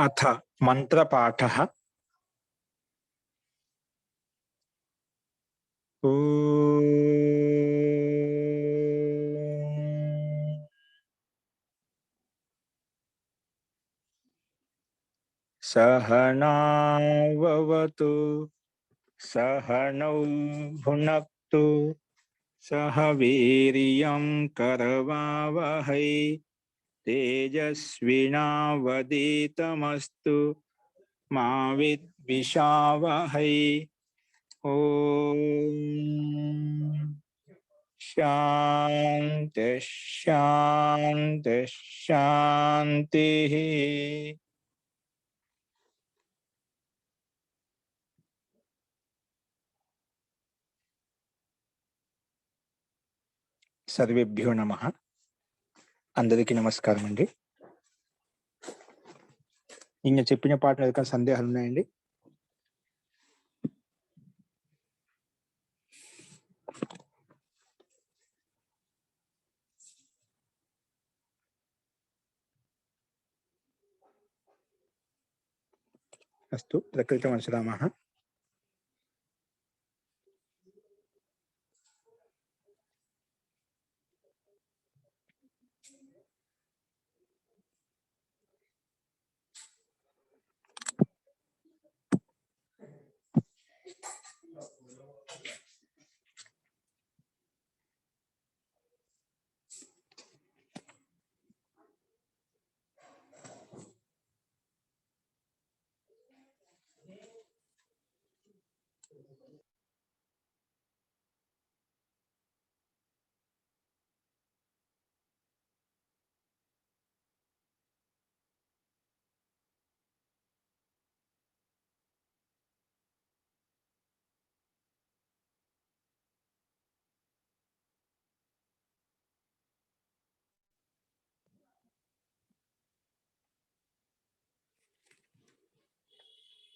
अथ मंत्रपाठः। सहनाववतु सहनौ भुनक्तु सह वीर्यं करवावहै तेजस्विनावधीतमस्तु मा विद्विषावहै। ओम शांति शांति शांति। सर्वेभ्यो नमः। अंदरिकी नमस्कारम अंडी। నిన్న చెప్పిన పాటలో ఏదైనా సందేహాలు ఉన్నాయండి? अस्तु प्रकृतवंशरामः।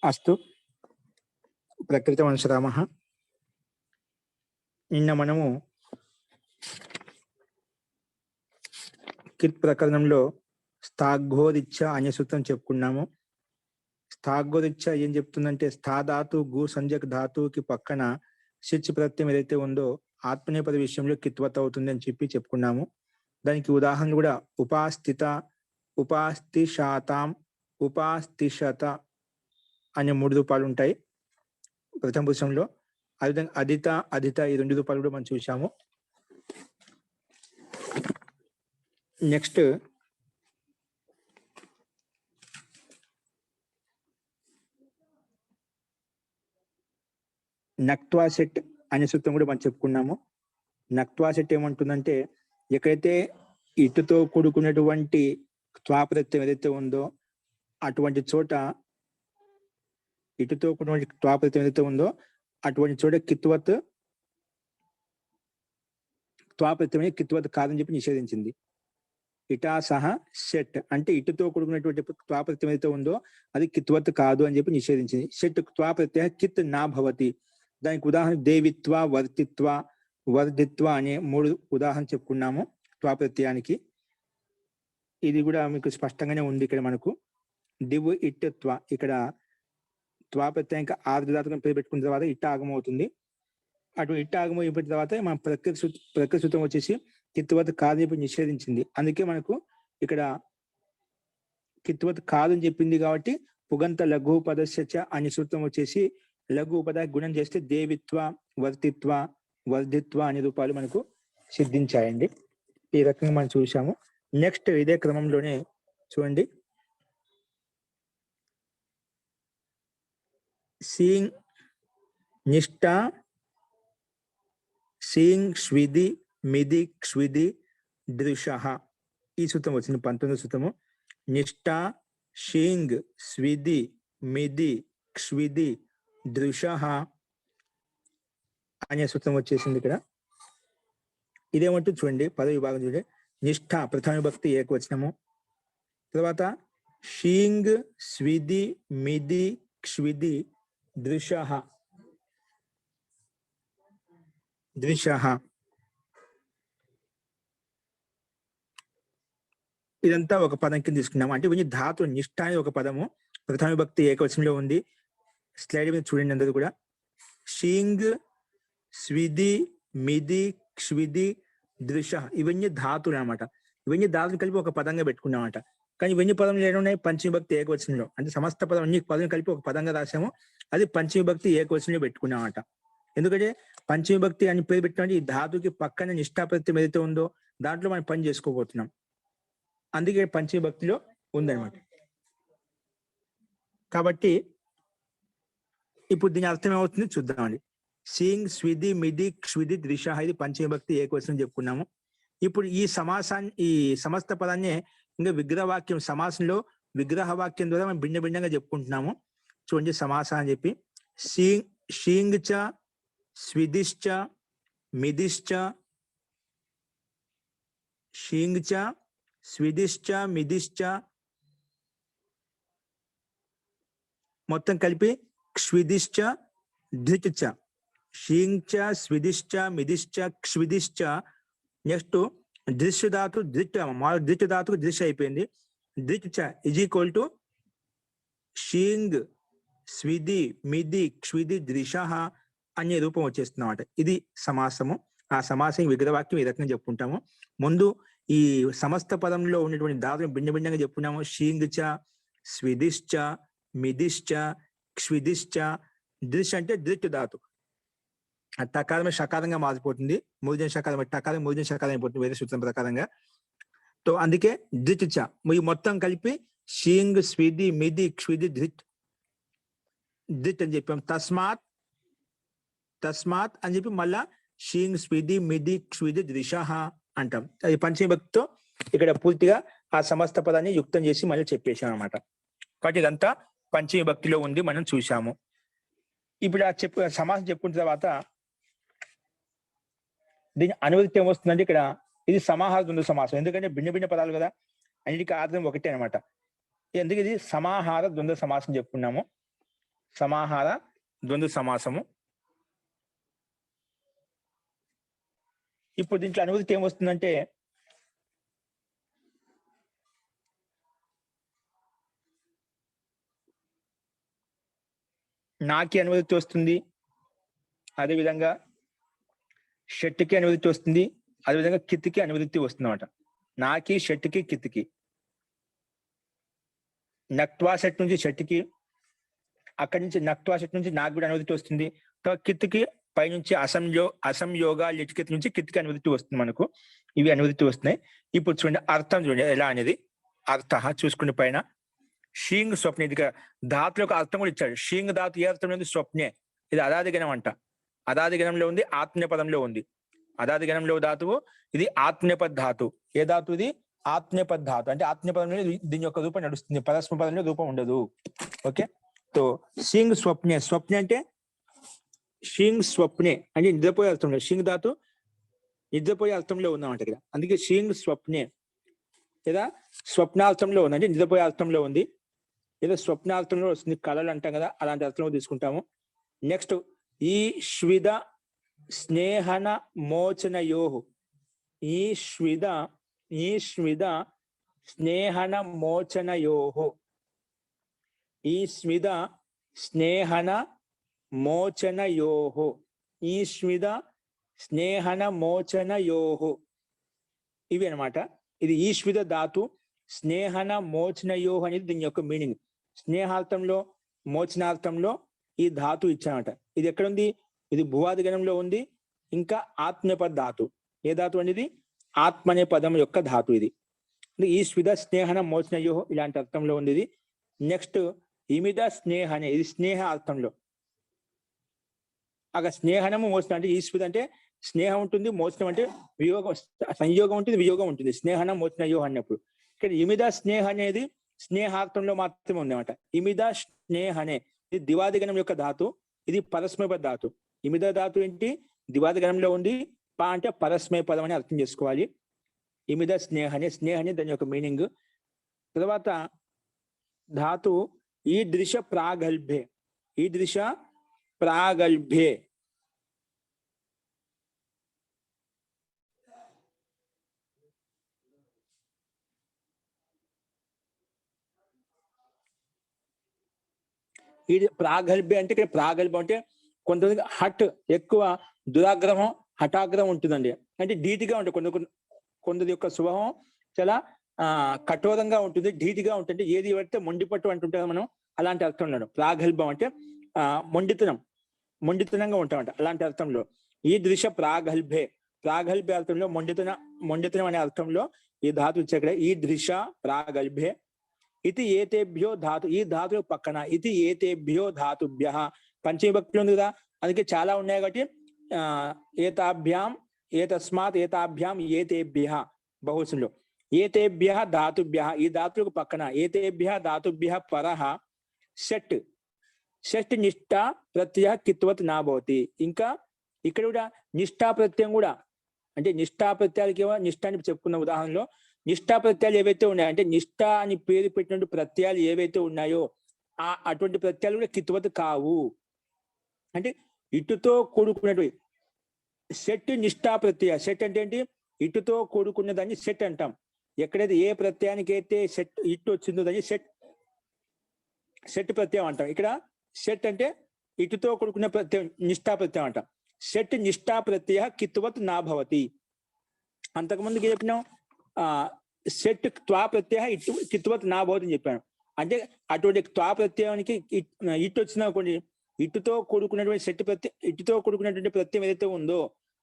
अस्तु प्रकृतवंशरामः। నిన్న మనము కిత్ ప్రకరణంలో స్థాగోదిచ్చ అనే సూత్రం చెప్పుకున్నాము. స్థాగోదిచ్చ ఏం చెప్తుందంటే స్థా ధాతు గు సంజక్ ధాతువుకి పక్కన శిచ్ ప్రత్యయం ఏదైతే ఉందో ఆత్మనేపద విషయంలో కిత్వత అవుతుంది అని చెప్పుకున్నాము. దానికి ఉదాహరణ కూడా ఉపాస్థిత, ఉపాస్థిశాతాం, ఉపాస్థిషత అనే 3 రూపాలు ఉంటాయి ప్రథమ పురుషంలో. అదేవిధంగా అదిత, అదిత ఈ 2 రూపాలు కూడా మనం చూసాము. నెక్స్ట్ నక్త్వా సెట్ అనే సూత్రం కూడా మనం చెప్పుకున్నాము. నక్త్వా సెట్ ఏమంటుందంటే ఎక్కడైతే ఇటుతో కూడుకున్నటువంటి త్వా ప్రత్యయం ఏదైతే ఉందో అటువంటి చోట, ఇటుతో కూడినటువంటి త్వా ప్రత్యయం ఏదైతే ఉందో అటువంటి చోట కిత్వత్, త్వా ప్రత్యయం కిత్వత్ కాదని చెప్పి నిషేధించింది. ఇటా సహ షెట్ అంటే ఇటుతో కూడుకున్నటువంటి త్వా ప్రత్యయం ఏదైతే ఉందో అది కిత్వత్ కాదు అని చెప్పి నిషేధించింది. షెట్ త్వా ప్రత్యయ కిత్ నా భవతి. దానికి ఉదాహరణ దేవిత్వ, వర్తిత్వ, వర్ధిత్వ అనే 3 ఉదాహరణ చెప్పుకున్నాము త్వా ప్రత్యయానికి. ఇది కూడా మీకు స్పష్టంగానే ఉంది. ఇక్కడ మనకు దివ్ ఇట్ త్వ, ఇక్కడ త్వా ప్రత్యయానికి ఆర్ధధాతుకం పేరు పెట్టుకున్న తర్వాత ఇట్ట ఆగమం అవుతుంది. అటు ఇట్ట ఆగమం అయిపోయిన తర్వాత మన ప్రకృతి సూత్రం వచ్చేసి కిత్వత్ కాదు చెప్పి నిషేధించింది. అందుకే మనకు ఇక్కడ కిత్వత్ కాదని చెప్పింది కాబట్టి పుగంత లఘు పదస్య అనే సూత్రం వచ్చేసి లఘు పద గుణం చేస్తే దేవిత్వ, వర్తిత్వ, వర్ధిత్వ అనే రూపాలు మనకు సిద్ధించాయండి. ఈ రకంగా మనం చూసాము. నెక్స్ట్ ఇదే క్రమంలోనే చూడండి, సీంగ్ నిష్ఠ, సీంగ్ స్విది, మిది క్షిది, దృశ ఈ సూత్రం వచ్చింది 19వ సూత్రము. నిష్ఠ, షీంగ్, స్విది, మిది, క్షిది, దృశ అనే సూత్రం వచ్చేసింది ఇక్కడ. ఇదేమంటూ చూడండి పద విభాగం చూడండి. నిష్ఠ ప్రథమ విభక్తి ఏకవచనము, తర్వాత షీంగ్, స్విది, మిది, క్షిది, దృశ, దృశ. ఇదంతా ఒక పదం కింద తీసుకున్నాము. అంటే ఇవన్నీ ధాతు నిష్ఠ అనే ఒక పదము ప్రథమ విభక్తి ఏకవచనంలో ఉంది. స్లైడ్ మీద చూడండి అందరూ కూడా. షీంగ్, స్విది, మిది, క్షిది, దృశ ఇవన్నీ ధాతులు అనమాట. ఇవన్నీ ధాతులు కలిపి ఒక పదంగా పెట్టుకున్నామట. కానీ ఇవన్నీ పదములు ఏమున్నాయి పంచమ విభక్తి ఏకవచనంలో. అంటే సమస్త పదం అన్ని పదం కలిపి ఒక పదంగా రాసాము. అది పంచమ విభక్తి ఏకవచనంలో పెట్టుకున్నామట. ఎందుకంటే పంచమ విభక్తి అని పేరు పెట్టినట్టు ఈ ధాతుకి పక్కన నిష్ఠాప్రత్యయం ఏదైతే ఉందో దాంట్లో మనం పని చేసుకోబోతున్నాం. అందుకే పంచమ విభక్తిలో ఉందన్నమాట. కాబట్టి ఇప్పుడు దీని అర్థం ఏమవుతుంది చూద్దామండి. సింగ్, స్విది, మిది, క్షిది, దృశ ఇది పంచమ విభక్తి ఏకవచనం చెప్పుకున్నాము. ఇప్పుడు ఈ సమాసాన్ని ఈ సమస్త పదాన్ని ఇంకా విగ్రహవాక్యం సమాసంలో విగ్రహ వాక్యం ద్వారా మనం భిన్న భిన్నంగా చెప్పుకుంటున్నాము. చూడండి సమాస అని చెప్పి షీంగ్ చ, స్విదిశ్చ, మిదిశ్చ, షీంగ్ చ, స్విదిశ్చ, మిదిశ్చ మొత్తం కలిపి క్షిదిశ్చ, ధృతిశ్చ. షీంగ్ చ, స్విదిశ్చ, మిదిశ్చ, క్షిదిశ్చ. నెక్స్ట్ దృశ్య ధాతు దృత్య దృత్య ధాతుకు దృశ్య అయిపోయింది. దృత్య ఇజ్ ఈక్వల్ టు షీంగ్, స్విది, మిది, క్షిది, దృశ అనే రూపం వచ్చేస్తుంది అన్నమాట. ఇది సమాసము. ఆ సమాసం విగ్రహవాక్యం ఈ రకంగా చెప్పుకుంటాము. ముందు ఈ సమస్త పదంలో ఉన్నటువంటి ధాతులు భిన్న భిన్నంగా చెప్పుకున్నాము. షీంగ్ చ, స్విదిశ్చ, మిదిశ్చ, క్షిదిశ్చ. దృశ అంటే దృత్య ధాతు. టకారమే షకారంగా మారిపోతుంది. మూర్జన షకారం టకారం మూర్జన షకారం అయిపోతుంది వేరే సూత్రం ప్రకారంగా. తో అందుకే ధృతిచ ఈ మొత్తం కలిపి షీంగ్, స్విది, మిది, క్షిది, ధృత్ అని చెప్పాం. తస్మాత్ అని చెప్పి మళ్ళా షీంగ్, స్విది, మిది, క్షిది, దృశ అంటాం. అది పంచమవిభక్తితో ఇక్కడ పూర్తిగా ఆ సమస్త పదాన్ని యుక్తం చేసి మళ్ళీ చెప్పేశాం అనమాట. కాబట్టి ఇదంతా పంచమవిభక్తిలో ఉంది, మనం చూసాము. ఇప్పుడు ఆ సమాసం చెప్పుకున్న తర్వాత దీని అనువృత్తి ఏమొస్తుందంటే ఇక్కడ ఇది సమాహార ద్వంద్వ సమాసం. ఎందుకంటే భిన్న భిన్న పదాలు కదా, అన్నిటికీ అర్థం ఒకటే అనమాట. ఎందుకు ఇది సమాహార ద్వంద్వ సమాసం చెప్పుకున్నాము. సమాహార ద్వంద్వ సమాసము. ఇప్పుడు దీంట్లో అనువృత్తి ఏమొస్తుందంటే నాకి అనువృత్తి వస్తుంది, అదేవిధంగా షట్టుకి అనువృత్తి వస్తుంది, అదేవిధంగా కిత్తికి అనువృత్తి వస్తుంది అన్నమాట. నాకి, షట్టుకి, కిత్తికి. నక్త్వా షట్ నుంచి షట్టుకి, అక్కడి నుంచి నక్త్వా షట్ నుంచి నాకు కూడా అనువృత్తి వస్తుంది. కిత్తికి పైనుంచి అసంయోగ లిటికిత్ నుంచి కిత్తికి అనువృత్తి వస్తుంది మనకు. ఇవి అనువృత్తి వస్తున్నాయి. ఇప్పుడు చూడండి అర్థం చూడండి ఎలా అనేది. అర్థ చూసుకునే పైన షీంగ్ స్వప్నే, ఇది ధాతులకు అర్థం కూడా ఇచ్చాడు. షీంగ్ ధాతు ఏ అర్థం ఉంది? స్వప్నే. ఇది అదాదిగణం అంట. అదాదిగణంలో ఉంది, ఆత్మనేపదంలో ఉంది. అదాదిగణంలో ధాతువు ఇది ఆత్మనేపద ధాతు. ఏ ధాతు ఇది? ఆత్మనేపద ధాతు. అంటే ఆత్మనేపదంలో దీని యొక్క రూపం నడుస్తుంది, పరస్మ పదంలో రూపం ఉండదు. ఓకే. తో షీంగ్ స్వప్నే. స్వప్నే అంటే షీంగ్ స్వప్నే అంటే నిద్రపోయే అర్థంలో. షీంగ్ ధాతు నిద్రపోయే అర్థంలో ఉందన్నమాట ఇక్కడ. అందుకే షీంగ్ స్వప్నే. లేదా స్వప్నార్థంలో ఉంది, అంటే నిద్రపోయే అర్థంలో ఉంది. లేదా స్వప్నార్థంలో వస్తుంది, కళలు అంటాం కదా, అలాంటి అర్థంలో తీసుకుంటాము. నెక్స్ట్ ఈ శ్విద స్నేహన మోచనయోహు. ఈ శ్విద స్నేహన మోచనయోహు. ఈ స్మిద స్నేహన మోచనయోహు. ఈ స్మిద స్నేహన మోచనయోహు. ఇవి అనమాట. ఇది ఈశ్విద ధాతు. స్నేహన మోచనయోహు అనేది దీని యొక్క మీనింగ్. స్నేహార్థంలో, మోచనార్థంలో ఈ ధాతు ఇచ్చానమాట. ఇది ఎక్కడుంది? ఇది భువాది గణంలో ఉంది. ఇంకా ఆత్మనేపద ధాతు. ఏ ధాతు అనేది? ఆత్మనే పదం యొక్క ధాతు ఇది. ఈ స్విద స్నేహన మోచనయోహు ఇలాంటి అర్థంలో ఉంది ఇది. నెక్స్ట్ ఇమిద స్నేహనే, ఇది స్నేహ అర్థంలో. అక్కడ స్నేహనము మోచనం అంటే ఈశ్విద అంటే స్నేహం ఉంటుంది, మోచనం అంటే వియోగం, సంయోగం ఉంటుంది, వియోగం ఉంటుంది. స్నేహనం మోచనయోహు అన్నప్పుడు ఇక్కడ ఇమిద స్నేహ అనేది స్నేహార్థంలో మాత్రమే ఉందన్నమాట. ఇమిద స్నేహనే ఇది దివాదిగణం యొక్క ధాతు. ఇది పరస్మయ ధాతు. ఇమిద ధాతు ఏంటి? దివాదిగణంలో ఉంది. పా అంటే పరస్మయ పదం అని అర్థం చేసుకోవాలి. ఇమిద స్నేహనే, స్నేహనే దాని యొక్క మీనింగ్. తర్వాత ధాతు ఈ దృశ ప్రాగల్భే. ఈ దృశ ప్రాగల్భే. ఇది ప్రాగల్భ్య అంటే ఇక్కడ ప్రాగల్భం అంటే కొంతమందికి హట్ ఎక్కువ దురాగ్రహం హఠాగ్రహం ఉంటుందండి. అంటే ధీటిగా ఉంటుంది. కొందరి యొక్క స్వభావం చాలా కఠోరంగా ఉంటుంది, ధీటిగా ఉంటుంది. ఏది పడితే మొండిపట్టు అంటుంటాం మనం, అలాంటి అర్థం ఉన్నాడు. ప్రాగల్భం అంటే మొండితనంగా ఉంటామంట, అలాంటి అర్థంలో. ఈ దృశ్య ప్రాగల్భే, ప్రాగల్భ్య అర్థంలో మొండితనం అనే అర్థంలో ఈ ధాతు ఇచ్చాక ఈ దృశ్య ప్రాగల్భే. ఇది ఏతేభ్యో ధాతు, ఈ ధాతు పక్కన ఇది ఏతేభ్యో ధాతుభ్య పంచమీ ఉంది కదా, అందుకే చాలా ఉన్నాయి కాబట్టి ఏతాభ్యాం ఏతస్మాత్ ఏతాభ్యాం ఏతేభ్య బహుశంలో ఏతేభ్య ధాతుభ్య, ఈ ధాతులకు పక్కన ఏతేభ్య ధాతుభ్య పరహ షట్, షట్ నిష్ఠా ప్రత్యయ కిత్వత్ నాభవతి. ఇంకా ఇక్కడ కూడా నిష్ఠా ప్రత్యయం కూడా, అంటే నిష్ఠా ప్రత్యయాలకి నిష్ఠ అని చెప్పుకున్న ఉదాహరణలో నిష్ఠా ప్రత్యయాలు ఏవైతే ఉన్నాయో, అంటే నిష్ఠ అని పేరు పెట్టినటువంటి ప్రత్యయాలు ఏవైతే ఉన్నాయో అటువంటి ప్రత్యయాలు కూడా కిత్వత్ కావు. అంటే ఇటుతో కూడుకున్నటువంటి సెట్ నిష్ఠా ప్రత్యయ. సెట్ అంటే ఏంటి? ఇటుతో కూడుకున్న దాన్ని సెట్ అంటాం. ఎక్కడైతే ఏ ప్రత్యయానికి అయితే సెట్ ఇటు వచ్చిందో దాన్ని సెట్ ప్రత్యయం అంటాం. ఇక్కడ సెట్ అంటే ఇటుతో కూడుకున్న ప్రత్యయం నిష్ఠా ప్రత్యయం అంటాం. సెట్ నిష్ఠా ప్రత్యయ కిత్వత్ నాభవతి. అంతకుముందుకు చెప్పినాం సెట్ త్వా ప్రత్యయ ఇటు కిత్వత్ నాభవతి అని చెప్పాను. అంటే అటువంటి త్వా ప్రత్యయానికి ఇటు వచ్చినా కొన్ని ఇటుతో కూడుకున్నటువంటి సెట్ ప్రత్యయం, ఇటుతో కూడుకున్నటువంటి ప్రత్యయం ఏదైతే ఉందో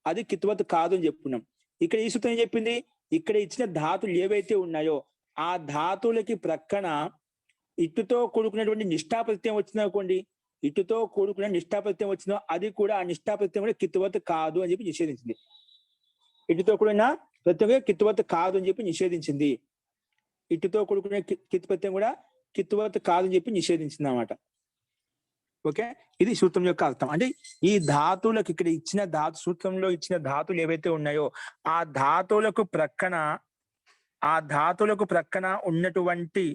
అది కిత్వత్ కాదు అని చెప్పుకున్నాం. ఇక్కడ ఈ సూత్రం ఏం చెప్పింది? ఇక్కడ ఇచ్చిన ధాతులు ఏవైతే ఉన్నాయో ఆ ధాతువులకి ప్రక్కన ఇటుతో కూడుకున్నటువంటి నిష్ఠా ప్రత్యయం వచ్చిందనుకోండి, ఇటుతో కూడుకున్న నిష్ఠా ప్రత్యయం వచ్చిందో అది కూడా ఆ నిష్ఠా ప్రత్యయం కూడా కిత్వత్ కాదు అని చెప్పి నిషేధించింది. ఇటుతో కూడిన ప్రత్యయం కిత్వత్ కాదు అని చెప్పి నిషేధించింది. ఇటుతో కూడుకునే కిత్ ప్రత్యయం కూడా కిత్వత్ కాదు అని చెప్పి నిషేధించింది అన్నమాట. ఓకే, ఇది సూత్రం యొక్క అర్థం. అంటే ఈ ధాతువులకు ఇక్కడ ఇచ్చిన సూత్రంలో ఇచ్చిన ధాతువులు ఏవైతే ఉన్నాయో ఆ ధాతువులకు ప్రక్కన ఉన్నటువంటి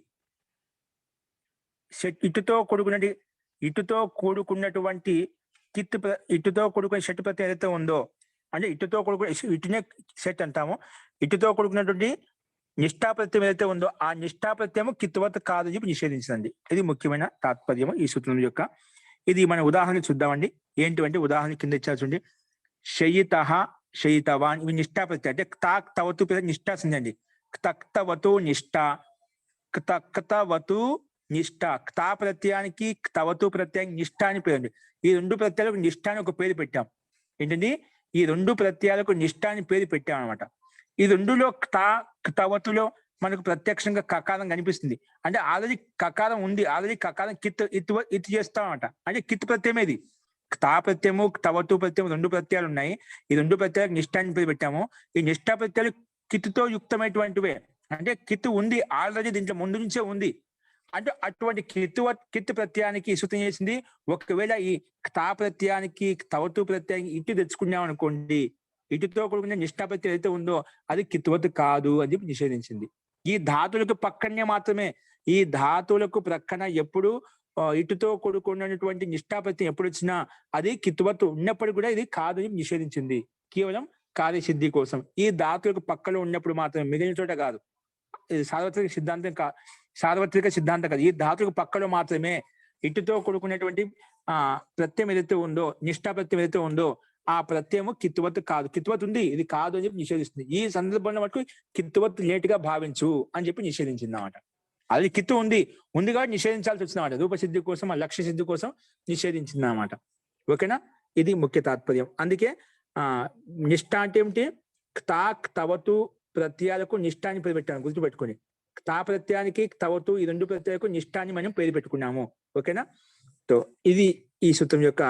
ఇటుతో కూడుకున్నటువంటి ఇటుతో కూడుకునే షట్ ప్రత్యయం ఏదైతే ఉందో, అంటే ఇటుతో కూడుకునే ఇటునే సెట్ అంటాము. ఇటుతో కూడుకున్నటువంటి నిష్ఠా ప్రత్యయం ఏదైతే ఉందో ఆ నిష్ఠా ప్రత్యయం కిత్వత్ కాదు చెప్పి నిషేధించండి. ఇది ముఖ్యమైన తాత్పర్యము ఈ సూత్రం యొక్క. ఇది మన ఉదాహరణ చూద్దామండి. ఏంటంటే ఉదాహరణ కింద ఇచ్చారు చూడండి. శయిత శయితవాన్, ఇవి నిష్ఠా ప్రత్యయం. అంటే తాక్ తవతు నిష్ఠా సంధి. క్తవతు నిష్ఠ, క్తవతు నిష్ఠ. క్తా ప్రత్యయానికి తవతు ప్రత్యయానికి నిష్ఠ అని పేరు. ఈ రెండు ప్రత్యయాలకు నిష్ఠ అని ఒక పేరు పెట్టాం. ఏంటండి? ఈ రెండు ప్రత్యయాలకు నిష్ఠ అని పేరు పెట్టాం అనమాట. ఈ రెండులో తవతులో మనకు ప్రత్యక్షంగా కకారం కనిపిస్తుంది. అంటే ఆల్రెడీ కకారం ఉంది, ఆల్రెడీ కకారం ఇత్ చేస్తామన్నమాట. అంటే కిత్ ప్రత్యయం ఇది. తా ప్రత్యయము తవతు ప్రత్యయం రెండు ప్రత్యయాలు ఉన్నాయి. ఈ రెండు ప్రత్యయాలకు నిష్ఠ అని పేరు పెట్టాము. ఈ నిష్ఠా ప్రత్యయాలు కిత్తుతో యుక్తమైనటువంటివే. అంటే కిత్తు ఉంది ఆల్రెడీ, దీంట్లో ముందు నుంచే ఉంది. అంటే అటువంటి కిత్ ప్రత్యయానికి సూత్రం చేసింది. ఒకవేళ ఈ తా ప్రత్యయానికి తవతు ప్రత్యయానికి ఇటు తెచ్చుకున్నాం అనుకోండి, ఇటుతో కూడుకునే నిష్ఠా ప్రత్యయం ఏదైతే ఉందో అది కిత్వత్ కాదు అని చెప్పి నిషేధించింది. ఈ ధాతులకు పక్కనే మాత్రమే, ఈ ధాతులకు ప్రక్కన ఎప్పుడు ఇటుతో కూడుకున్నటువంటి నిష్ఠా ప్రత్యయం ఎప్పుడు వచ్చినా అది కిత్వత్ ఉన్నప్పుడు కూడా ఇది కాదు అని నిషేధించింది. కేవలం కార్యసిద్ధి కోసం. ఈ ధాతులకు పక్కలో ఉన్నప్పుడు మాత్రమే, మిగిలిన చోట కాదు. ఇది సార్వత్రిక సిద్ధాంతం కాదు. ఈ ధాతులకు పక్కలో మాత్రమే ఇటుతో కూడుకునేటువంటి ప్రత్యయం ఏదైతే ఉందో, నిష్ఠా ప్రత్యయం ఏదైతే ఉందో ఆ ప్రత్యయము కిత్వత్ కాదు. కిత్వత్ ఉంది, ఇది కాదు అని చెప్పి నిషేధిస్తుంది. ఈ సందర్భంలో మటుకు కిత్వత్ లేటుగా భావించు అని చెప్పి నిషేధించింది అన్నమాట. అది కిత్తు ఉంది కాబట్టి నిషేధించాల్సి వచ్చింది అన్నమాట. రూపసిద్ధి కోసం, లక్ష్య సిద్ధి కోసం నిషేధించింది అన్నమాట. ఓకేనా? ఇది ముఖ్య తాత్పర్యం. అందుకే నిష్ఠ అంటే ఏమిటి? తవతు ప్రత్యయాలకు నిష్ఠాన్ని పేరు పెట్టాను, గుర్తుపెట్టుకొని. తా ప్రత్యయానికి తవతు ఈ రెండు ప్రత్యయాలకు నిష్ఠాన్ని మనం పేరు పెట్టుకున్నాము. ఓకేనా? సో ఇది ఈ సూత్రం యొక్క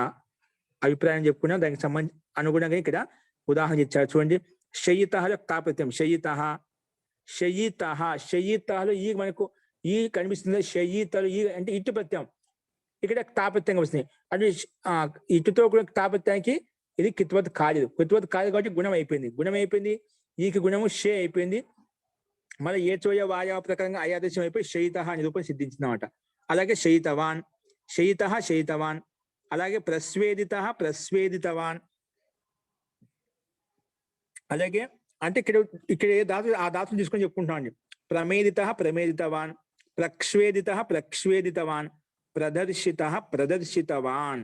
అభిప్రాయం చెప్పుకున్నాం. దానికి అనుగుణంగా ఇక్కడ ఉదాహరణ ఇచ్చారు చూడండి. శయితలో తా ప్రత్యయం. శయితలో ఈ మనకు ఈ కనిపిస్తుంది. శయితలు ఈ అంటే ఇటు ప్రత్యయం, ఇక్కడ తా ప్రత్యయం వస్తుంది. అంటే ఇటుతో కూడా తా ప్రత్యయానికి ఇది కిత్వత్ కాలేదు. కిత్వత్ కాలేదు కాబట్టి గుణం అయిపోయింది. ఈకి గుణము షే అయిపోయింది. మళ్ళీ ఏ చోయ వాయా ప్రకారంగా అయాదేశం అయిపోయి శయిత అని రూపం సిద్ధించిందన్నమాట. అలాగే శయితవాన్, అలాగే ప్రస్వేదితవాన్. అలాగే అంటే ఇక్కడ ఏ ధాతు ఆ ధాతుని తీసుకొని చెప్పుకుంటాం అండి. ప్రమేదితవాన్, ప్రక్ష్వేదితవాన్, ప్రదర్శిత ప్రదర్శితవాన్.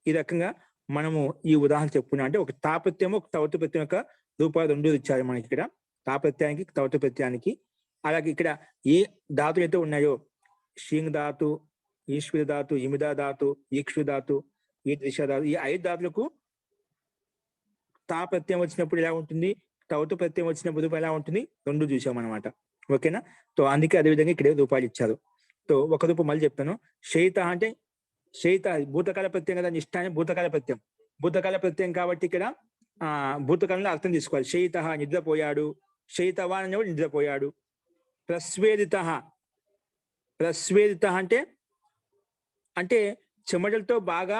ఈ రకంగా మనము ఈ ఉదాహరణ చెప్పుకున్నాం. అంటే ఒక తాపత్యము ఒక తవతు ప్రత్యయం యొక్క రూపాలు రెండు ఇచ్చారు మనకి ఇక్కడ, తాపత్యానికి తవతు ప్రత్యయానికి. అలాగే ఇక్కడ ఏ ధాతులు అయితే ఉన్నాయో షింగ్ ధాతు, ఈశ్వర ధాతు, ఇమిదా ధాతు, ఈక్షు ధాతు, ఈ దిశ ధాతు, ఈ 5 ధాతులకు తా ప్రత్యయం వచ్చినప్పుడు ఎలా ఉంటుంది, తవతు ప్రత్యయం వచ్చినప్పుడు ఎలా ఉంటుంది, రెండు చూసాం అనమాట. ఓకేనా. సో అందుకే అదేవిధంగా ఇక్కడ రూపాలు ఇచ్చారు. సో ఒక రూపం మళ్ళీ చెప్తాను. శయిత అంటే శయిత భూతకాల ప్రత్యయం కదా, నిష్ఠ అని భూతకాల ప్రత్యయం. భూతకాల ప్రత్యయం కాబట్టి ఇక్కడ భూతకాలంలో అర్థం తీసుకోవాలి. శయిత నిద్రపోయాడు, శయితవాన్ అనేవాడు నిద్రపోయాడు. ప్రస్వేదిత, ప్రస్వేదిత అంటే అంటే చెమటలతో బాగా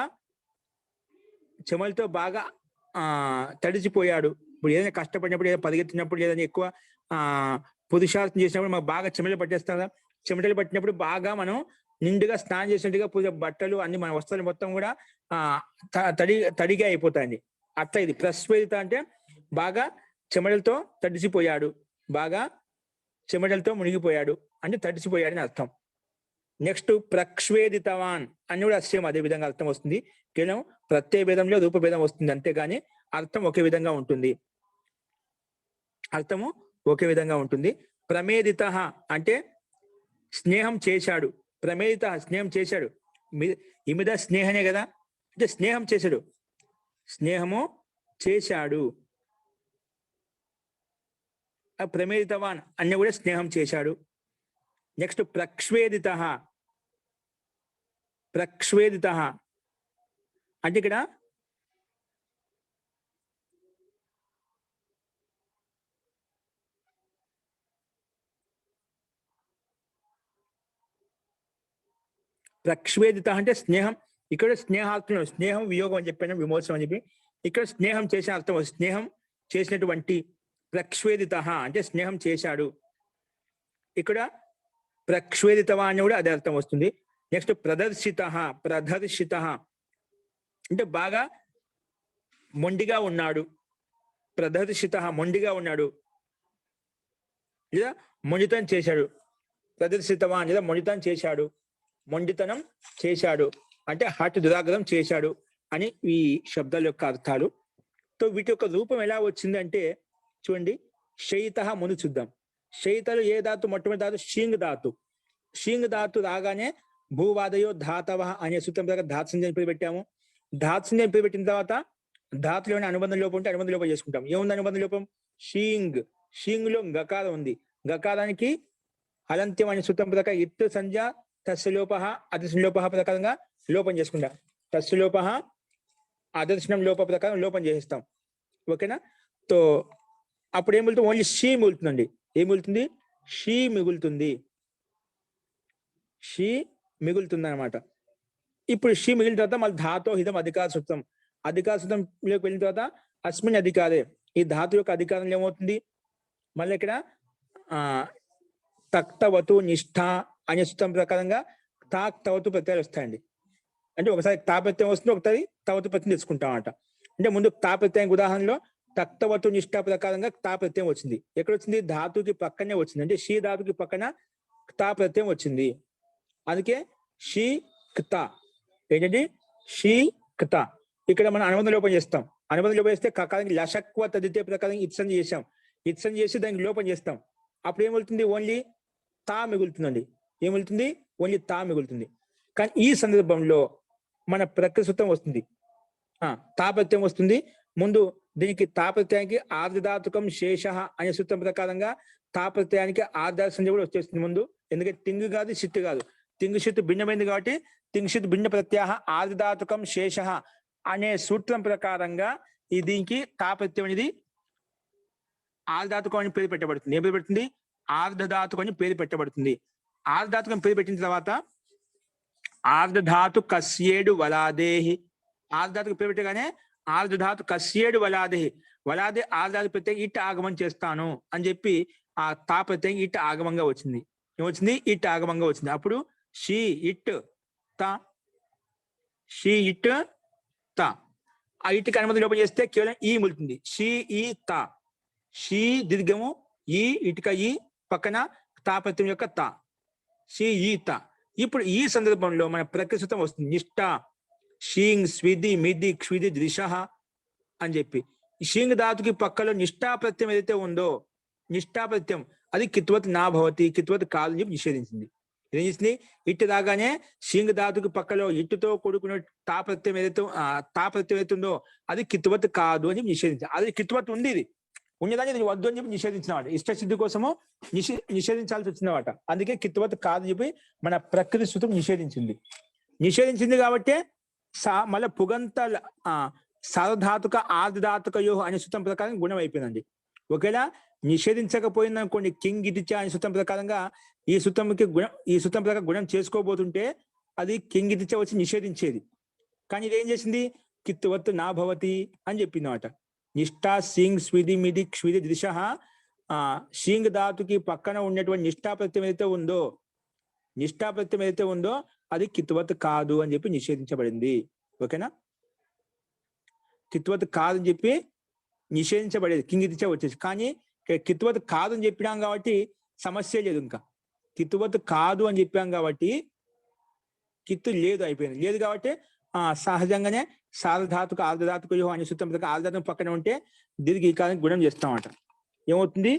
తడిచిపోయాడు. ఇప్పుడు ఏదైనా కష్టపడినప్పుడు, ఏదైనా పరిగెత్తినప్పుడు, ఏదైనా ఎక్కువ పురుషార్థం చేసినప్పుడు మాకు బాగా చెమటలు పట్టేస్తారా. చెమటలు పట్టినప్పుడు బాగా మనం నిండుగా స్నానం చేసినట్టుగా బట్టలు అన్ని మన వస్త్రాలు మొత్తం కూడా తడిగా అయిపోతాయండి. అట్లా ఇది ప్రస్వేదిత అంటే బాగా చెమటలతో తడిసిపోయాడు, బాగా చెమటలతో మునిగిపోయాడు అంటే తడిసిపోయాడని అర్థం. నెక్స్ట్ ప్రక్ష్వేదితవాన్ అని కూడా సేమ్ అదే విధంగా అర్థం వస్తుంది. కేవలం ప్రత్యయ భేదంలో రూపభేదం వస్తుంది, అంతేగాని అర్థం ఒకే విధంగా ఉంటుంది. అర్థము ఒకే విధంగా ఉంటుంది. ప్రమేదిత అంటే స్నేహం చేశాడు. ప్రమేదిత స్నేహం చేశాడు. ఇమిద స్నేహనే కదా, అంటే స్నేహం చేశాడు, స్నేహము చేశాడు. ప్రమేదితవాన్ అన్ని కూడా స్నేహం చేశాడు. నెక్స్ట్ ప్రక్ష్వేదిత, ప్రక్ష్వేదిత అంటే ఇక్కడ ప్రక్ష్వేదిత అంటే స్నేహం. ఇక్కడ స్నేహార్థం, స్నేహం వియోగం అని చెప్పాను, విమోచనం అని చెప్పి. ఇక్కడ స్నేహం చేసిన అర్థం, స్నేహం చేసినటువంటి. ప్రక్ష్వేదిత అంటే స్నేహం చేశాడు. ఇక్కడ ప్రక్ష్వేదితవా అని కూడా అదే అర్థం వస్తుంది. నెక్స్ట్ ప్రదర్శిత, ప్రదర్శిత అంటే బాగా మొండిగా ఉన్నాడు. ప్రదర్శిత మొండిగా ఉన్నాడు లేదా మొండితనం చేశాడు. ప్రదర్శితవా లేదా మొండితనం చేశాడు, మొండితనం చేశాడు అంటే హార్ట్ దురాగ్రహం చేశాడు అని ఈ శబ్దాల యొక్క అర్థాలు. సో వీటి యొక్క రూపం ఎలా వచ్చిందంటే చూడండి, శయిత ముందు చూద్దాం. శయితలు ఏ ధాతు, మొట్టమొదటి ధాతు షింగ్ ధాతు. షింగ్ ధాతు రాగానే భూవాదయో ధాతవ అనే సూత్రం ప్రకారం ధాతు సంధ్యని పేరు పెట్టాము. ధాతు సంధ్యని పేరు పెట్టిన తర్వాత ధాతులోని అనుబంధం లోపం ఉంటే అనుబంధ లోపం చేసుకుంటాం. ఏముంది అనుబంధ లోపం? షింగ్. షింగ్ లో గకారం ఉంది. గకారానికి హలంత్యం అనే సూత్రం ప్రకారం ఇత్ సంధ్య తస్యలోప అదర్శనలోప ప్రకారంగా లోపం చేసుకుంటాం. తస్యలోప అదర్శనం లోప ప్రకారం లోపం చేసేస్తాం. ఓకేనా. సో అప్పుడు ఏం మిగులుతుంది? ఓన్లీ షీ మిగులుతుందండి. ఏం మిగులుతుంది? షీ మిగులుతుంది. షీ మిగులుతుంది అనమాట. ఇప్పుడు షీ మిగిలిన తర్వాత మళ్ళీ ధాతో హితం అధికార సూత్రం. అధికార సూత్రంలోకి వెళ్ళిన తర్వాత అస్మిన్ అధికారే, ఈ ధాతు యొక్క అధికారం ఏమవుతుంది? మళ్ళీ ఇక్కడ తక్తవతు నిష్ఠ అనే సూత్రం ప్రకారంగా తాక్ తవతు ప్రత్యయాలు వస్తాయండి. అంటే ఒకసారి తా ప్రత్యయం వస్తుంది, ఒకసారి తవతు ప్రత్యయం తెచ్చుకుంటాం అన్నమాట. అంటే ముందు తా ప్రత్యయం ఉదాహరణలో తక్తవతు నిష్ఠ ప్రకారంగా తా ప్రత్యయం వచ్చింది. ఎక్కడ వచ్చింది? ధాతుకి పక్కనే వచ్చింది. అంటే షీ ధాతుకి పక్కన తా ప్రత్యయం వచ్చింది. అందుకే షీ క్త. ఏంటంటే షీ క్త. ఇక్కడ మనం అనుబంధ లోపం చేస్తాం. అనుబంధ లోపం చేస్తే కకారానికి లషక్వ తదితే ప్రకారం ఇత్సం చేసాం. ఇత్సం చేసి దానికి లోపం చేస్తాం. అప్పుడు ఏమవుతుంది? ఓన్లీ తా మిగులుతుందండి. ఏమిగులుతుంది? ఓన్లీ తా మిగులుతుంది. కానీ ఈ సందర్భంలో మన ప్రకృతి సూత్రం వస్తుంది, తా ప్రత్యయం వస్తుంది. ముందు దీనికి తా ప్రత్యయానికి ఆర్ధధాతుకం శేష అనే సూత్రం ప్రకారంగా తా ప్రత్యయానికి ఆర్ధ సంధ్య కూడా వచ్చేస్తుంది ముందు. ఎందుకంటే తింగు కాదు, షిత్తు కాదు. తింగు షిత్తు భిన్నమైంది కాబట్టి తింగు షిత్తు భిన్న ప్రత్యయ ఆర్ధధాతుకం శేష అనే సూత్రం ప్రకారంగా ఈ దీనికి తా ప్రత్యయం అనేది ఆర్ధధాతుకం అని పేరు పెట్టబడుతుంది. ఏం పేరు పెడుతుంది? ఆర్ధధాతుకం అని పేరు పెట్టబడుతుంది. ఆర్ధధాతుకం పేరు పెట్టిన తర్వాత ఆర్ధధాతు కస్యేడు వలాదేహి. ఆర్ధధాతుకు పేరు పెట్టగానే ఆర్ధధాతు కస్యేడు వలాదేహి. వలాదే ఆర్ధధాతు ప్రత్యయం ఇట్ ఆగమం చేస్తాను అని చెప్పి ఆ తా ప్రత్యయం ఇట్ ఆగమంగా వచ్చింది. ఏమొచ్చింది? ఇట్ ఆగమంగా వచ్చింది. అప్పుడు షీ ఇట్ తా, షీ ఇట్ తా. ఆ ఇట్కి అనుమతి లోపం చేస్తే కేవలం ఈ మిగులుతుంది. షీ ఈ తా. షీ దీర్ఘము, ఈ ఇటుక ఈ పక్కన తా ప్రత్యయం యొక్క తా, షీ ఈ తా. ఇప్పుడు ఈ సందర్భంలో మన ప్రకృతం వస్తుంది. నిష్ఠ షీంగ్ స్విది మిది క్షిది దృశ అని చెప్పి షీంగ్ ధాతుకి పక్కలో నిష్ఠా ప్రత్యయం ఏదైతే ఉందో నిష్ఠా ప్రత్యయం అది కిత్వత్ నా భవతి కిత్వత్ కాదు అని చెప్పి నిషేధించింది. ఏం చేసింది? ఇట్టు రాగానే షీంగ్ ధాతుకి పక్కలో ఇట్టుతో కూడుకున్న తా ప్రత్యయం ఏదైతే ఉందో అది కిత్వత్ కాదు అని చెప్పి నిషేధించింది. అది కిత్వత్ ఉంది, ఇది ఉన్నదాన్ని ఇది వద్దు అని చెప్పి నిషేధించినవాట. ఇష్టసిద్ధి కోసము నిషేధించాల్సి వచ్చినవాట. అందుకే కిత్వత్ కాదని చెప్పి మన ప్రకృతి శృతం నిషేధించింది కాబట్టి మళ్ళీ పుగంత సార్వధాతుక ఆర్ధధాతుకయో అనే సూత్రం ప్రకారం గుణం అయిపోయిందండి. ఒకవేళ నిషేధించకపోయింది అనుకోండి, కింగ్ ఇటిచ అనే సూత్రం ప్రకారంగా ఈ సూత్రం ప్రకారం గుణం చేసుకోబోతుంటే అది కింగ్ ఇటిచ వచ్చి నిషేధించేది. కానీ ఇది ఏం చేసింది? కిత్వత్ నా భవతి అని చెప్పిందన్నమాట. నిష్ఠా సింగ్ స్విది మిది క్షిది దృశ షీంగ్ ధాతుకి పక్కన ఉన్నటువంటి నిష్ఠా ప్రత్యయం ఏదైతే ఉందో అది కిత్వత్ కాదు అని చెప్పి నిషేధించబడింది. ఓకేనా? కిత్వత్ కాదు అని చెప్పి నిషేధించబడేది, కింగ్ ఇచ్చే వచ్చేసి. కానీ కిత్వత్ కాదు అని చెప్పినాం కాబట్టి సమస్య లేదు. ఇంకా కిత్వత్ కాదు అని చెప్పాం కాబట్టి కిత్తు లేదు కాబట్టి సహజంగానే సార్వధాతుక ఆర్ధధాతుక యోహ అనే సూత్రం ప్రకారం ఆర్ధధాతుకం పక్కన ఉంటే దీర్ఘీకారానికి గుణం చేస్తామట. ఏమవుతుంది?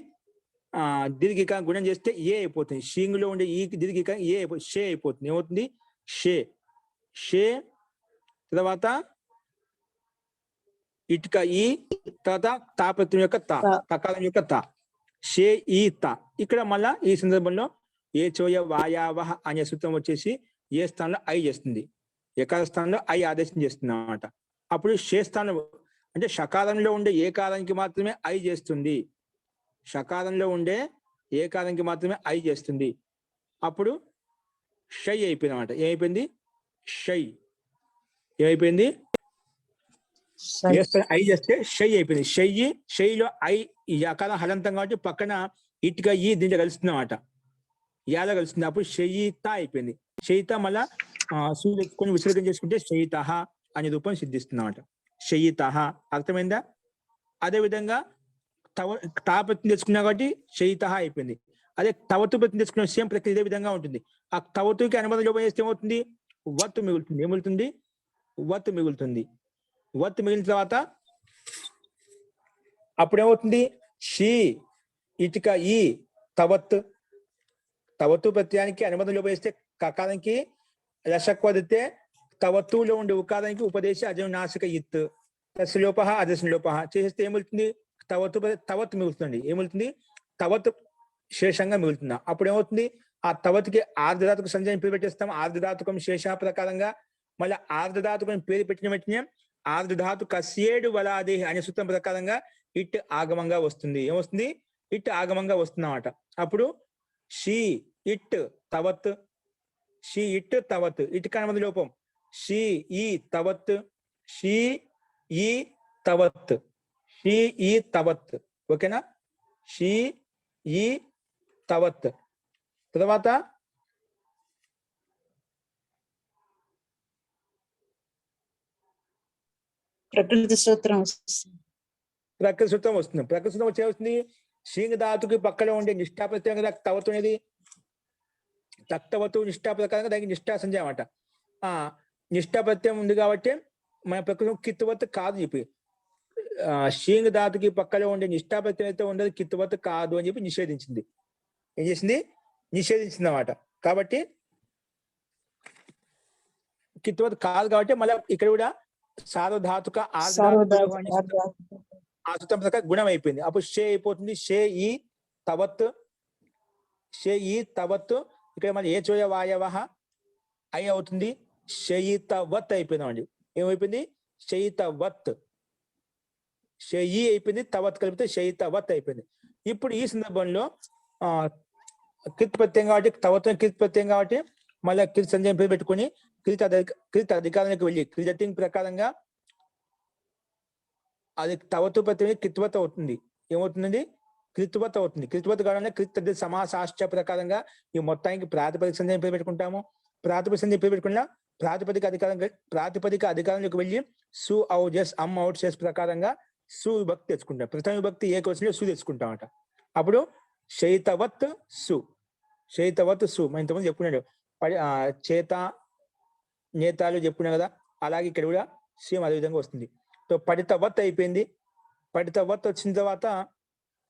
దీర్ఘీకారం గుణం చేస్తే ఏ అయిపోతుంది. షీంగ్ లో ఉండే ఈ దీర్ఘీకారం ఏ అయిపోతుంది, షే అయిపోతుంది. ఏమవుతుంది? షే తర్వాత ఇటుక ఈ తర్వాత తాపత్యం యొక్క తకాలం యొక్క తా షే ఈ తా. ఇక్కడ మళ్ళా ఈ సందర్భంలో ఏ చోయ వాయావహ అనే సూత్రం వచ్చేసి ఏ స్థానంలో ఐ చేస్తుంది, ఎకార స్థానంలో ఐ ఆదేశం చేస్తుంది అన్నమాట. అప్పుడు షే స్థానం అంటే షకారంలో ఉండే ఏ కారానికి మాత్రమే ఐ చేస్తుంది, షకారంలో ఉండే ఏ కారానికి మాత్రమే ఐ చేస్తుంది. అప్పుడు షై అయిపోయింది అన్నమాట. ఏమైపోయింది? ఏమైపోయింది? ఐ చేస్తే షై అయిపోయింది. షైలో ఐ ఈ అకారం హలంతం కాబట్టి పక్కన ఇటుక ఈ దీంట్లో కలుస్తుంది అన్నమాట, యాద కలుస్తుంది. అప్పుడు షయిత అయిపోయింది. షయిత మళ్ళా సూర్యుకొని విసర్గం చేసుకుంటే షయిత అనే రూపం సిద్ధిస్తుంది అన్నమాట. షయిత అర్థమైందా? అదే విధంగా తాపత్యం తెచ్చుకున్నా కాబట్టి షయిత అయిపోయింది. అదే తవతు ప్రత్యం తెచ్చుకున్న సేమ్ ప్రక్రియ ఇదే విధంగా ఉంటుంది. ఆ తవతుకి అనుబంధ లోపం చేస్తే ఏమవుతుంది? వత్తు మిగులుతుంది. ఏమిగులుతుంది? వత్తు మిగులుతుంది. వత్తు మిగిలిన తర్వాత అప్పుడు ఏమవుతుంది? షీ ఇటుక ఈ తవత్తు ప్రత్యయానికి అనుబంధం లోపం చేస్తే కకారానికి రసక్వదితే తవత్తులో ఉండే ఉకారానికి ఉపదేశ అజనాశక ఇత్ తస్లోప అదశలోప చేస్తే ఏమిగులుతుంది? తవత్ మిగులుతుంది. ఏమిగులుతుంది? తవత్ శేషంగా మిగులుతుందా? అప్పుడు ఏమవుతుంది? ఆ తవత్కి ఆర్ధధాతుక సంజయం పేరు పెట్టేస్తాం. ఆర్ధధాతుకం శేష ప్రకారంగా మళ్ళీ ఆర్ధధాతుకం పేరు పెట్టిన వెంటనే ఆర్ధధాతు కస్యేడు వలాదేహి అనే సూత్రం ప్రకారంగా ఇట్ ఆగమంగా వస్తుంది. ఏమొస్తుంది? ఇట్ ఆగమంగా వస్తుందన్నమాట. అప్పుడు షీ ఇట్ తవత్ ఇట్ కనమది లోపం షీ ఈ తవత్ ఓకేనా? షీ ఈ తవత్. తర్వాత ప్రకృతి సూత్రం వస్తుంది. ప్రకృతి సూత్రం వచ్చే వస్తుంది. షీంగ్ ధాతుకి పక్కలో ఉండే నిష్ఠా ప్రత్యయం కదా తవతు అనేది. తక్తవతు నిష్ఠా ప్రకారంగా దానికి నిష్ఠా సంజయం అన్నమాట. నిష్ఠా ప్రత్యయం ఉంది కాబట్టి మన ప్రకృతి కిత్వత్ కాదు చెప్పి షీంగ్ ధాతుకి పక్కలో ఉండే నిష్ఠా ప్రత్యయం అయితే ఉండదు కిత్వత్ కాదు అని చెప్పి నిషేధించింది. ఏం చేసింది? నిషేధించింది అన్నమాట. కాబట్టి కిత్వత్ కాదు కాబట్టి మళ్ళీ ఇక్కడ కూడా సార్వధాతుక ఆ సూత్రం ప్రకారం గుణం అయిపోయింది. అప్పుడు షే అయిపోతుంది. షే ఈ తవత్ ఇక్కడ మళ్ళీ ఏ చోయ వాయవహ ఐ అవుతుంది. షయితవత్ అయిపోయిందండి. ఏమైపోయింది? షయితవత్. షయి అయిపోయింది, తవత్ కలిపితే షయితవత్ అయిపోయింది. ఇప్పుడు ఈ సందర్భంలో కృత్ ప్రత్యయం కాబట్టి తవత్ కృత్ ప్రత్యయం కాబట్టి మళ్ళీ కృత్ సంజయం పేరు పెట్టుకుని కృత్ అధికారానికి వెళ్ళి కృత్ ప్రకారంగా అది తవతు ప్రత్యయం కిత్వత్ అవుతుంది. ఏమవుతుందండి? కృత్వత్ అవుతుంది. కృత్వత్ కావాలంటే కృత్ సమాసాశ్చ ప్రకారంగా ఈ మొత్తానికి ప్రాతిపదిక సంజయం పేరు పెట్టుకుంటాము. ప్రాతిపదిక సంజయం పేరు పెట్టుకున్నా ప్రాతిపదిక అధికారంలోకి వెళ్ళి సు ఔ జస్ అమ్ అవుట్ చేస్ ప్రకారంగా సు విభక్తి తెచ్చుకుంటాం. ప్రథమ విభక్తి ఏకవచనంలో సు తెచ్చుకుంటామట. అప్పుడు శైతవత్ సు మనం ఇంతకుముందు చెప్పుకున్నాడు. చేత నేతాలు చెప్పుకున్నాం కదా, అలాగే ఇక్కడ కూడా సేమ్ అదే విధంగా వస్తుంది. సో పడితవత్ అయిపోయింది. పడితవత్ వచ్చిన తర్వాత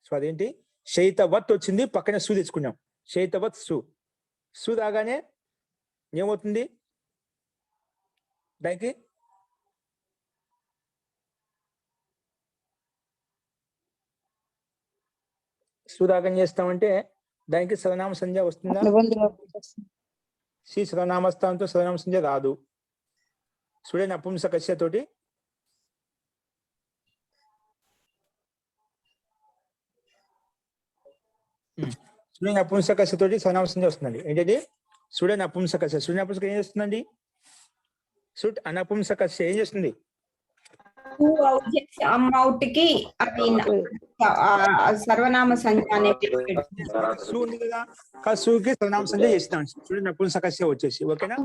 సో అదేంటి శైతవత్ వచ్చింది, పక్కన సు తెచ్చుకున్నాం. శైతవత్ సు రాగానే ఏమవుతుంది దానికి? సురాగం చేస్తామంటే దానికి సర్వనామ సంధ్య వస్తుందా? శ్రీ సర్వనామస్థానంతో సర్వనామ సంధ్య రాదు. సుడే నపుంసకస్య తోటి సుడే నపుంసకస్య తోటి సర్వనామ సంధ్య వస్తుందండి. ఏంటంటే సుడే నపుంసకస్య. సుడే నపుంసక ఏం చేస్తుందండి? సుట్ అనపుంసకస్య ఏం చేస్తుంది? అమ్మౌట్కి అది సర్వనామ సంఖ్య అనేది సు ఉంది కదా, సుకి సర్వనామ సంధ్య చేస్తాం. చూడండి నపుంసకస్య వచ్చేసి ఓకేనా.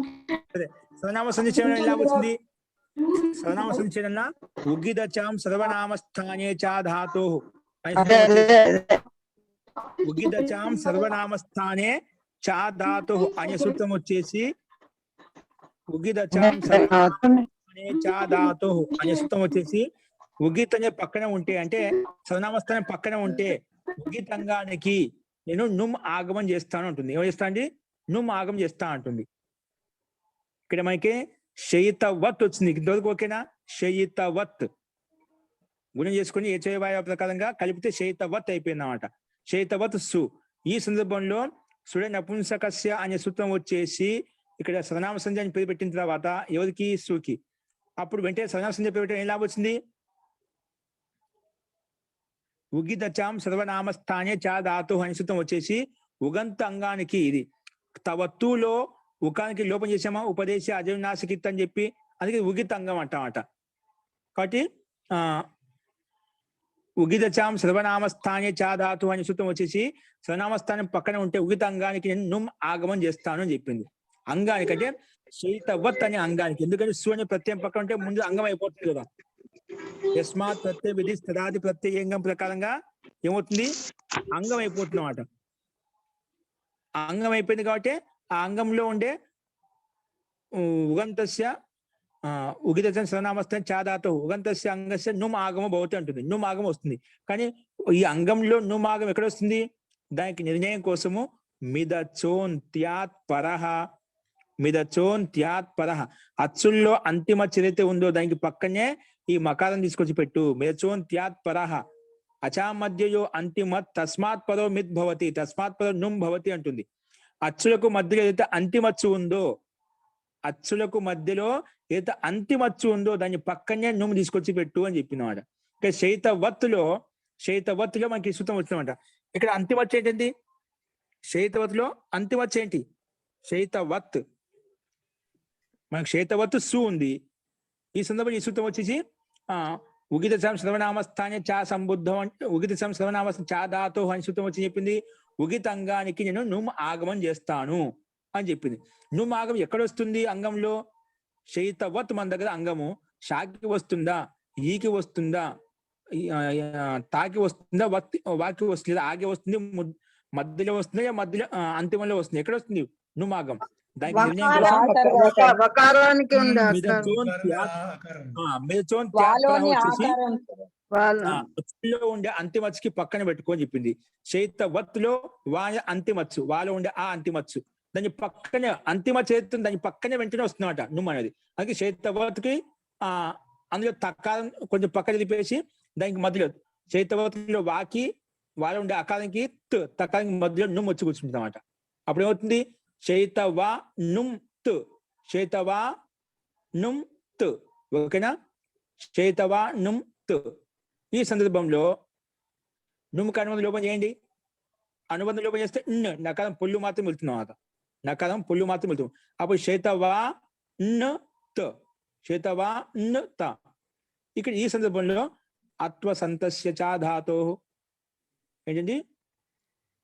సరే సర్వనామ సంధ్య చేయడం ఎలా వచ్చింది? సర్వనామ సంధ్య చేయడం ఉగిదచాం సర్వనామస్థానే చ ధాతు. ఉగిదచాం సర్వనామస్థానే చ ధాతు అనే సూత్రం వచ్చేసి ఉగిదచాం ధాతు అనే సూత్రం వచ్చేసి ఉగిత్ అనే పక్కన ఉంటే, అంటే సర్వనామస్థానం పక్కన ఉంటే ఉగితంగానికి నేను నుమ్ ఆగమం చేస్తాను అంటుంది. ఏం చేస్తా అండి? నుమ్ ఆగమం చేస్తా అంటుంది. ఇక్కడ మనకి శయితవత్ వచ్చింది. ఇంతవరకు ఓకేనా? శయితవత్ గుణం చేసుకుని ఏచవాయ ప్రకారంగా కలిపితే శయితవత్ అయిపోయింది అన్నమాట. శయితవత్ సు. ఈ సందర్భంలో సుడే నపుంసకస్య అనే సూత్రం వచ్చేసి ఇక్కడ సర్వనామ సంధ్య అని పేరు పెట్టిన తర్వాత ఎవరికి? సుకి. అప్పుడు వెంటనే సర్వనామ సంధ్య పేరు పెట్టడం ఏం లాభం వచ్చింది? ఉగిదచాం సర్వనామస్థానే చ ధాతు అనే సూత్రం వచ్చేసి ఉగంత అంగానికి ఇది తవత్తులో ఉకానికి లోపం చేసామా, ఉపదేశ అజవినాశకిత్ అని చెప్పి, అందుకే ఉగిత అంగం అంటామట. కాబట్టి ఉగిదచాం సర్వనామస్థానే చ ధాతు అనే సూత్రం వచ్చేసి సర్వనామస్థానం పక్కన ఉంటే ఉగిత అంగానికి నేను నుమ్ ఆగమం చేస్తాను అని చెప్పింది. అంగానికి అంటే శైతవత్ అనే అంగానికి. ఎందుకంటే సు అనే ప్రత్యయం పక్కన ఉంటే ముందు అంగం అయిపోతుంది కదా. యస్మాత్ ప్రత్యయ విధి స్థిరాది ప్రత్యయంగం ప్రకారంగా ఏమవుతుంది? అంగం అయిపోతుంది అన్నమాట. అంగం అయిపోయింది కాబట్టి ఆ అంగంలో ఉండే ఉగంతస్య ఉగిదచం సర్వనామస్థానం చ ధాతు ఉగంతస్య అంగస్య నుమ్ ఆగమ భవతి అంటుంది. నుమ్ ఆగమ వస్తుంది. కానీ ఈ అంగంలో నుమ్ ఆగం ఎక్కడ వస్తుంది? దానికి నిర్ణయం కోసము మిదచోంత్యాత్ పరహ, మిదచోంత్యాత్ పరహ, అచ్చుల్లో అంతిమ చరిత్ర ఉందో దానికి పక్కనే ఈ మకారం తీసుకొచ్చి పెట్టు. మిదచోంత్యాత్ పరహ అచామధ్యయో అంతిమత్ తస్మాత్ పదో మిత్ భవతి, తస్మాత్ పదో నుమ్ భవతి అంటుంది. అచ్చులకు మధ్యలో ఏదైతే అంతిమచ్చు ఉందో, అచ్చులకు మధ్యలో ఏదైతే అంతిమచ్చు ఉందో దాన్ని పక్కనే నుమ్ తీసుకొచ్చి పెట్టు అని చెప్పినమాట. ఇక శైతవత్తులో మనకి సూత్రం వచ్చినమాట. ఇక్కడ అంతిమచ్చు ఏంటండి? శైతవత్తులో అంతిమచ్చు ఏంటి? శైతవత్. మనకు శైతవత్ సు ఉంది. ఈ సందర్భంలో ఈ సూత్రం వచ్చేసి ఉగిదచాం సర్వనామస్థానే చ సంబుద్ధం అంటే ఉగిదచాం సర్వనామస్థానం చ ధాతు అని సూత్రం వచ్చి చెప్పింది. ఉగిత అంగానికి నేను నుమ్ ఆగమం చేస్తాను అని చెప్పింది. నుమ్ ఆగమం ఎక్కడ వస్తుంది? అంగంలో. శైతవత్ మన దగ్గర అంగము షాకి వస్తుందా, ఈకి వస్తుందా, తాకి వస్తుందా, వాకి వస్తుంది, ఆగి వస్తుంది, మధ్యలో వస్తుంది, మధ్యలో అంతిమంలో వస్తుంది. ఎక్కడ వస్తుంది నుమాగం? దానికి ఉండే అంతిమచ్చుకి పక్కన పెట్టుకొని చెప్పింది. శైతవత్తులో అంతిమచ్చు, వాలో ఉండే ఆ అంతిమచ్చు దాని పక్కనే అంతిమ చేతులు దాని పక్కనే వెంటనే వస్తుందన్నమాట నుమ్ అనేది. అందుకే శైతవత్కి అందులో తక్కాలం కొంచెం పక్కన తిప్పేసి దానికి మధ్యలో శైతవత్తులో వాకి వాళ్ళ ఉండే అకాలానికి తక్కాలానికి మధ్యలో నుమ్ వచ్చి కూర్చుంటుంది అన్నమాట. అప్పుడు ఏమవుతుంది? శైతవా నుమ్ త్, శైతవా నుమ్ త్. ఓకేనా? శైతవా నుమ్ త్. ఈ సందర్భంలో నుమ్కి అనుబంధ లోపం చేయండి. అనుబంధ లోపం చేస్తే నకాలం పొల్లు మాత్రం వెళ్తున్నాం అన్నమాట. నకాలం పొల్లు మాత్రం వెళ్తున్నాం. అప్పుడు శైతవా న్ త్, శైతవా న్ త. ఇక్కడ ఈ సందర్భంలో అత్వసంతస్య చ ధాతో ఏంటండి?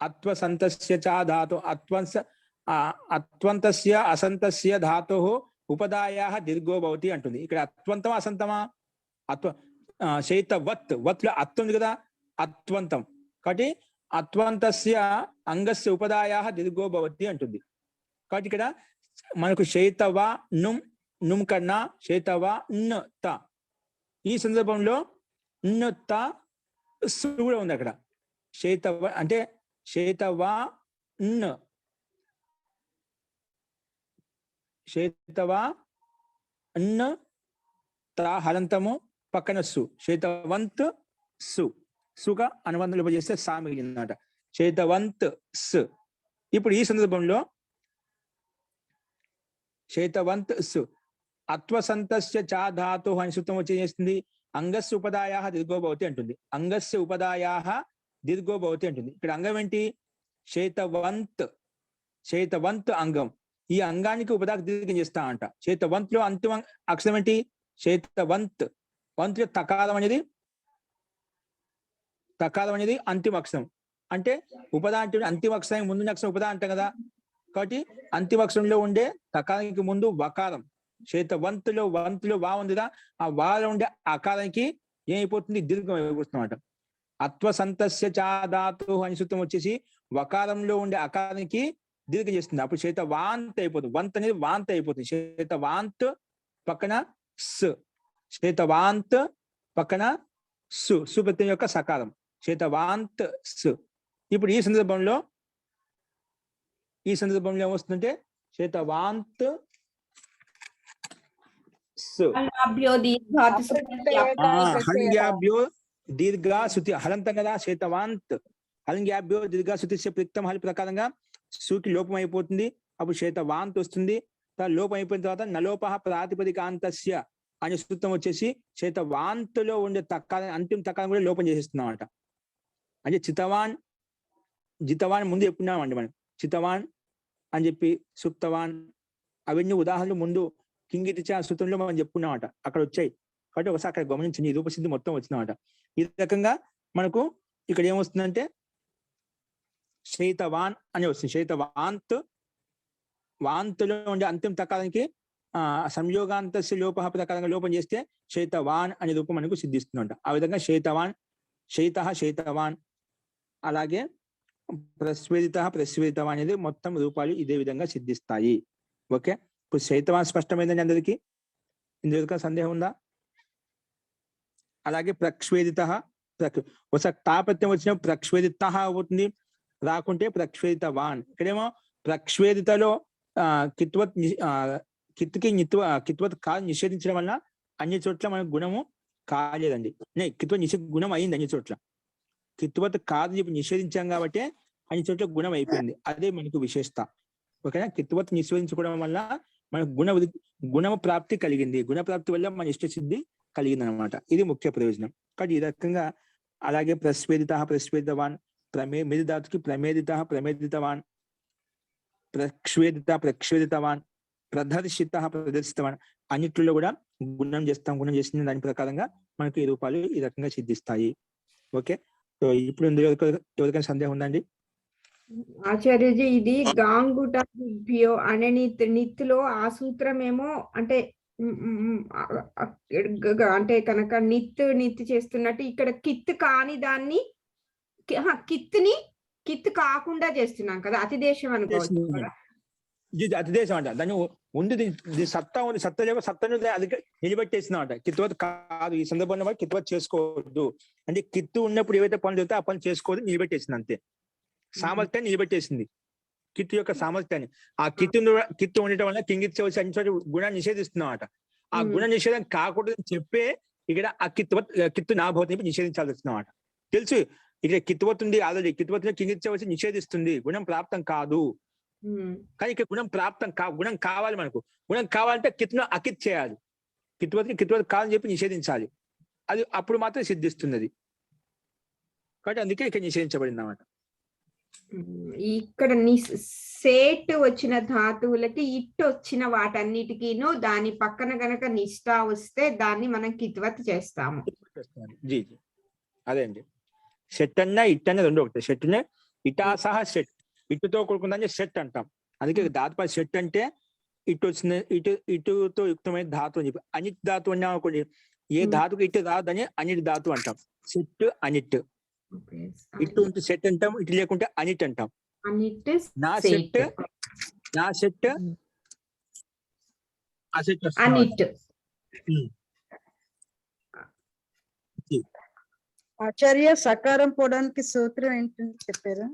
అత్వసంతస్య చ ధాతో అత్వంతస్య అసంతస్య ధాతో ఉపదాయ దీర్ఘో భవతి అంటుంది. ఇక్కడ అత్వంతం అసంతమా? శైతవత్ వత్లో అత్వం ఉంది కదా, అత్వంతం. కాబట్టి అత్వంతస్య అంగస్య ఉపదాయ దీర్ఘో భవతి అంటుంది. కాబట్టి ఇక్కడ మనకు శైతవ నుమ్ నుమ్ కన్నా శైతవ న్ త. ఈ సందర్భంలో న్ త సు కూడా ఉంది అక్కడ. శైతవ అంటే శైతవ న్ శైతవ న్ త హలంతము పక్కన సు శైతవంత్ సు సుగా అనుబంధం చేస్తే సా మిగిలిందన్నమాట. శైతవంత్ స్. ఇప్పుడు ఈ సందర్భంలో శైతవంత్ సు అత్వసంతస్య చా ధాతు అని సూత్రం వచ్చి చేస్తుంది అంగస్య ఉపదాయాః దీర్ఘో భవతి అంటుంది. అంగస్య ఉపదాయాః దీర్ఘో భవతి అంటుంది. ఇక్కడ అంగం ఏంటి? శైతవంత్. శైతవంత్ అంగం. ఈ అంగానికి ఉపదాకు దీర్ఘం చేస్తా అంట. శైతవంత్ లో అంతిమ అక్షరం ఏంటి? శైతవంత్. వంత్ లో తకారం అనేది అంతిమ అక్షరం. అంటే ఉపదా అంటే అంతిమ అక్షరానికి ముందు అక్షరం ఉపదా అంటాం కదా. కాబట్టి అంతిమ అక్షరంలో ఉండే తకారానికి ముందు వకారం. శైతవంతులో వంతులో వా ఉందిదా, ఆ వాలో ఉండే అకారానికి ఏమైపోతుంది? దీర్ఘం అయిపోతుంది అన్నమాట. అత్వసంతస్య చా ధాతు అని సూత్రం వచ్చేసి వకారంలో ఉండే అకారానికి దీర్ఘం చేస్తుంది. అప్పుడు శైతవాంత్ అయిపోతుంది. వంత్ అనేది వాంత్ అయిపోతుంది. శైతవాంత్ పక్కన స్. శైతవాంత్ పక్కన సు. సు ప్రత్యయం యొక్క సకారం శైతవాంత్ స్. ఇప్పుడు ఈ సందర్భంలో ఏమొస్తుందంటే శైతవాంత్ స్. హల్యాభ్యో దీర్ఘా శృతి హలంతం కదా శైతవాంత్. హల్యాభ్యో దీర్ఘా శృతి ప్రిక్తం హల్ ప్రకారంగా సుకి లోపం అయిపోతుంది. అప్పుడు శైతవాంత్ వస్తుంది. లోపం అయిపోయిన తర్వాత నలోప ప్రాతిపదికాంతస్య అనే సూత్రం వచ్చేసి శైతవాంతులో ఉండే తక్కాలని అంతిమ తక్కాలను కూడా లోపం చేసేస్తున్నాం అంట. అంటే చితవాన్ జితవాన్ ముందు చెప్పుకున్నామండి మనం. చితవాన్ అని చెప్పి సుప్తవాన్ అవన్నీ ఉదాహరణలు ముందు కింగిటిచ సూత్రంలో మనం చెప్పుకున్నామట. అక్కడ వచ్చాయి కాబట్టి ఒకసారి అక్కడ గమనించండి. రూపసిద్ధి మొత్తం వచ్చినామట. ఈ రకంగా మనకు ఇక్కడ ఏమొస్తుందంటే శైతవాన్ అని వస్తుంది. శైతవాంత్ వాంతులో ఉండే అంతిమ తకారానికి సంయోగాంతస్య లోప ప్రకారంగా లోపం చేస్తే శైతవాన్ అనే రూపం మనకు సిద్ధిస్తుందంట. ఆ విధంగా శైతవాన్, శైతవాన్, అలాగే ప్రస్వేదితవాన్ అనేది మొత్తం రూపాలు ఇదే విధంగా సిద్ధిస్తాయి. ఓకే, ఇప్పుడు శైతవాన్ స్పష్టమైందండి అందరికీ? ఇందులో సందేహం ఉందా? అలాగే ప్రక్ష్వేదిత, ఒకసారి తాపత్యం వచ్చిన ప్రక్ష్వేదిత అవుతుంది, రాకుంటే ప్రక్ష్వేదితవాన్. ఇక్కడేమో ప్రక్ష్వేదితలో కిత్వత్ కాదు నిషేధించడం వల్ల అన్ని చోట్ల మనకు గుణము కాలేదండి. కిత్వత్ గుణం అయింది అన్ని చోట్ల. కిత్వత్ కాదు చెప్పి నిషేధించాం కాబట్టి అన్ని చోట్ల గుణం అయిపోయింది. అదే మనకు విశేషత. ఓకేనా? కిత్వత్ నిషేధించుకోవడం వల్ల మనకు గుణము ప్రాప్తి కలిగింది. గుణ ప్రాప్తి వల్ల మన ఇష్టసిద్ధి కలిగింది అనమాట. ఇది ముఖ్య ప్రయోజనం. కాబట్టి ఈ రకంగా అలాగే ప్రస్వేదితవాన్, మెదిధాతుకి ప్రమేదితవాన్, ప్రక్షేదితవాన్, ప్రదర్శితవాన్ అన్నిట్లో కూడా గుణం చేసిన దాని ప్రకారంగా మనకి ఈ రూపాలు ఈ రకంగా సిద్ధిస్తాయి. ఓకే, సో ఇప్పుడు ఎవరికైనా సందేహం ఉందండి? ఆచార్యజీ, ఇది గాంగుటభ్యో అనే నిత్తులో ఆ సూత్రం ఏమో అంటే అంటే కనుక నిత్ చేస్తున్నట్టు ఇక్కడ కిత్ కాని దాన్ని కిత్ కాకుండా చేస్తున్నాం కదా, అతిదేశం అనుకోవచ్చు. అతిదేశం అంట. దాన్ని ఉంది సత్తా ఉంది, సత్తను అది నిలబెట్టేస్తున్నాం అంట. కిత్వత్ కాదు ఈ సందర్భంలో కిత్వత్ చేసుకోవద్దు అంటే కిత్తు ఉన్నప్పుడు ఏవైతే పనులు చేస్తే ఆ పనులు చేసుకోవద్దు నిలబెట్టేసింది అంతే. సామర్థ్యాన్ని నిలబెట్టేసింది, కిత్తు యొక్క సామర్థ్యాన్ని. ఆ కిత్తు ఉండటం వల్ల కింగిచ్చే వచ్చి అన్ని చోట్ల గుణాన్ని నిషేధిస్తున్నాం అంట. ఆ గుణ నిషేధం కాకూడదని చెప్పే ఇక్కడ ఆ కిత్తు నా భవతి నిషేధించాల్సి వస్తున్నాం అంట. తెలుసు ఇక్కడ కిత్వత్ ఉంది ఆల్రెడీ, కిత్వత్ కింగిచ్చే వచ్చి నిషేధిస్తుంది, గుణం ప్రాప్తం కాదు. కానీ ఇక్కడ గుణం ప్రాప్తం గుణం కావాలి. మనకు గుణం కావాలంటే కిత్ను అకిత్ చేయాలి. కిత్వత్ కాదని చెప్పి నిషేధించాలి. అది అప్పుడు మాత్రం సిద్ధిస్తుంది అది. కాబట్టి అందుకే ఇక్కడ నిషేధించబడింది అన్నమాట. ఇక్కడ సేట్ వచ్చిన ధాతువులకి ఇట్ వచ్చిన వాటన్నిటికీను దాని పక్కన గనక నిష్ఠ వస్తే దాన్ని మనం కిత్వత్ చేస్తాము. జీ అదే అండి. షెట్ అన్నా ఇట్ అన్న రెండు ఒకటి. షెట్నే ఇటా సహా షెట్, ఇటుతో కూడుకుందని షెట్ అంటాం. అందుకే ధాతుపై షెట్ అంటే ఇటు వచ్చిన ఇటుతో యుక్తమైన ధాతు అని చెప్పి. అనిట్ ధాతు అన్నా అనుకోండి, ఏ ధాతుకు ఇటు రాదని అనిట్ ధాతు అంటాం. సెట్ అనిట్. ఇటు ఉంటే సెట్ అంటాం, ఇటు లేకుంటే అనిట్ అంటాం. నా సెట్ నా సెట్ ఆ సెట్ అనిట్ ఆచార్య సకారం పోవడానికి సూత్రం ఏంటంటే చెప్పారు.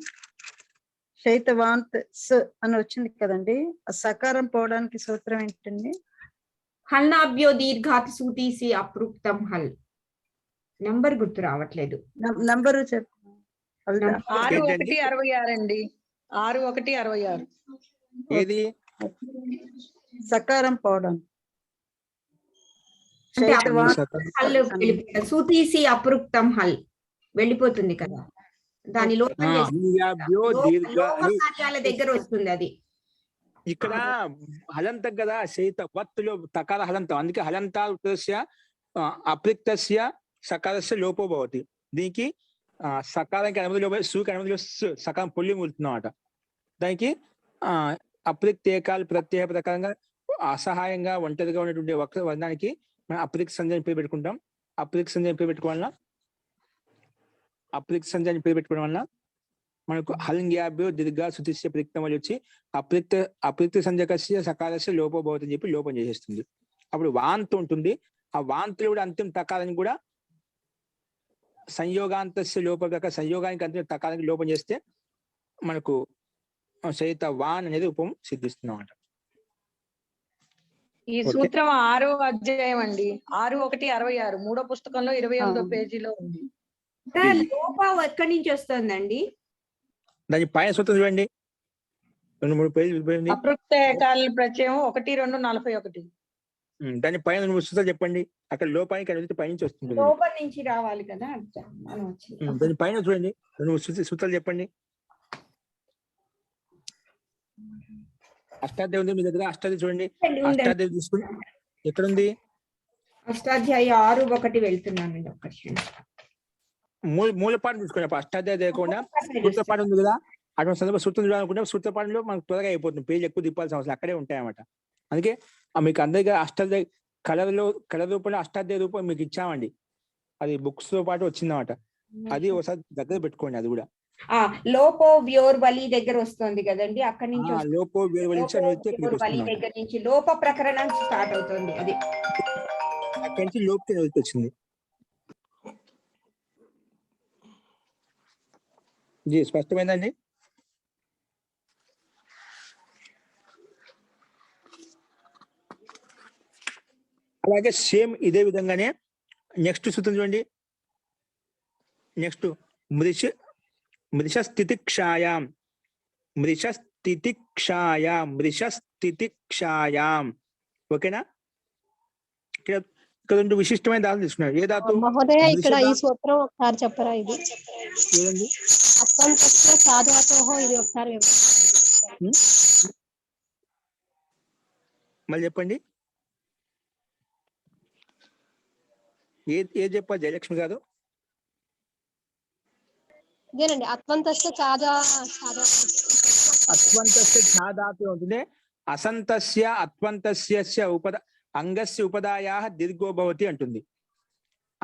శైతవాంత్ స అని వచ్చింది కదండి, ఆ సకారం పోవడానికి సూత్రం ఏంటండి? హల్నాభ్యో దీర్ఘాత్ సూతీసి అప్రూక్తం హల్. నంబర్ గుర్తు రావట్లేదు. నంబరు చెప్పు. 6166 అండి. 6166. ఏది సకారం పోవడం. అంటే శైతవాంత్ హల్ వెళ్ళిపోతుంది. సూతీసి అప్రూక్తం హల్ వెళ్ళిపోతుంది కదా, దాని లోపం హల్యాభ్యో దీర్ఘ అని కార్యాల దగ్గర వస్తుంది అది. ఇక్కడ హలంతం కదా, శైత వత్తులో తకార హలంతం, అందుకే హలంతాస్య అప్రిక్తస్య సకారస్య లోపో భవతి. దీనికి సకారానికి అనుమతి లోపల సూకి అనుమతి సకారం పొల్లి మూలుతున్నమాట. దానికి అప్రిక్త ఏకాలు ప్రత్యేక ప్రకారంగా అసహాయంగా ఒంటరిగా ఉన్నటువంటి వక్ర వర్ణానికి మనం అప్రిక్త సంజయ్ పేరు పెట్టుకుంటాం. అప్రిక్త సంజయ్ పేరు పెట్టుకోవడం వల్ల మనకు హల్ంగ్యాభ్యో దీర్ఘ సుతిస్య ప్రిక్తం వల్ల వచ్చి అప్రిక్త సంజకస్య సకాలస్య లోపో భవతి అని చెప్పి లోపం చేసేస్తుంది. అప్పుడు వాంత్ ఉంటుంది. ఆ వాంతులు కూడా అంతిమ తకాలని కూడా సంయోగాంతస్య లోప ప్రకారం సంయోగానికి అంతిమ తకాలానికి లోపం చేస్తే మనకు సైత వాన్ అనేది ఉపం సిద్ధిస్తున్నమాట. ఈ సూత్రం 6వ అధ్యాయం అండి. 6166 3వ పుస్తకంలో 28వ పేజీలో ఉంది. లోప ఎక్కడి నుంచి వస్తుందండి? దాని పైన సూత్రం చూడండి, 2-3 పేజీలు. అప్రయుక్త ఏకాల ప్రత్యయం 1-2-41. దాని పైన 2 సూత్రాలు చెప్పండి. అక్కడ లోపానికి అనేది పైనుంచి వస్తుంది. లోపం నుంచి రావాలి కదా. దాని పైన చూడండి, 2 సూత్రాలు చెప్పండి. అష్టాధ్యాయం ఉంది మీ దగ్గర, అష్టాధ్యాయం చూడండి. అష్టాధ్యాయం తీసుకుని ఎక్కడుంది? అష్టాధ్యాయ 6:1 వెళ్తున్నానండి. ఒక్క మూలపాఠం తీసుకోండి. అష్టాధ్యాయం లేకుండా సూత్రపాఠం ఉంది కదా, అటువంటి సందర్భం సూత్రం చూడాలనుకుంటే సూత్రపాఠంలో మనకు త్వరగా అయిపోతుంది. పేజీ ఎక్కువ తిప్పాల్సిన అవసరం అక్కడే ఉంటాయన్నమాట. అందుకే మీకు అందరికీ అష్టాధ్యాయ కళ రూపంలో అష్టాధ్యాయ రూపం మీకు ఇచ్చామండి. అది బుక్స్ తో పాటు వచ్చిందన్నమాట. అది ఒకసారి దగ్గర పెట్టుకోండి. అది కూడా లోపో వ్యోర్ బలి దగ్గర వస్తుంది కదండి, అక్కడి నుంచి లోపో బలి దగ్గర నుంచి లోప ప్రకరణం స్టార్ట్ అవుతుంది. అది అక్కడి నుంచి లోపుకి వచ్చింది. జీ స్పష్టమైందండి. అలాగే సేమ్ ఇదే విధంగానే నెక్స్ట్ సూత్రం చూడండి. నెక్స్ట్ మృషస్థితిక్షాయాం ఓకేనా? ఇక్కడ 2 విశిష్టమైన ధాతులు తీసుకున్నారు. ఏ ధాతు మహోదయ? ఇక్కడ ఈ సూత్రం ఒకసారి చెప్పరా? ఇది ఏదండి? అత్వంతస్య సాధాతోహో, ఇది ఒకసారి మళ్ళీ చెప్పండి. ఏ చెప్పాలి జయలక్ష్మి గారు? ఇదేనండి, అత్వంతస్య అత్వంతస్య ఛాధాతు ఉంటుంది. అసంతస్య అత్వంతస్య అంగస్య ఉపదాయా దీర్ఘో భవతి అంటుంది.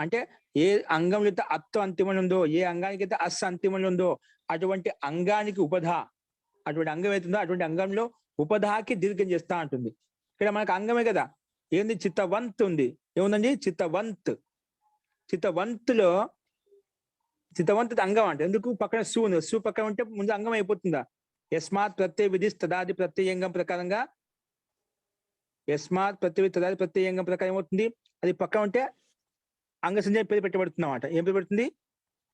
అంటే ఏ అంగం అయితే అత్తు అంతిమంలో ఉందో, ఏ అంగానికి అయితే అస్ అంతిమంలో ఉందో అటువంటి అంగానికి అటువంటి అంగం అవుతుందో అటువంటి అంగంలో ఉపధాకి దీర్ఘం చేస్తా అంటుంది. ఇక్కడ మనకు అంగమే కదా, ఏంది? చిత్తవంత్ ఉంది. ఏముందండి? చిత్తవంత్ అంగం అంటే ఎందుకు? పక్కన సు ఉంది. సు పక్కన ఉంటే ముందు అంగం అయిపోతుందా? యస్మాత్ ప్రత్యయ విధి తదాది ప్రత్యయంగం ప్రకారంగా ప్రకారం ఏమవుతుంది? అది పక్కన ఉంటే అంగ సంజయ్ పేరు పెట్టబడుతుంది అన్నమాట. ఏం పేరు పెడుతుంది?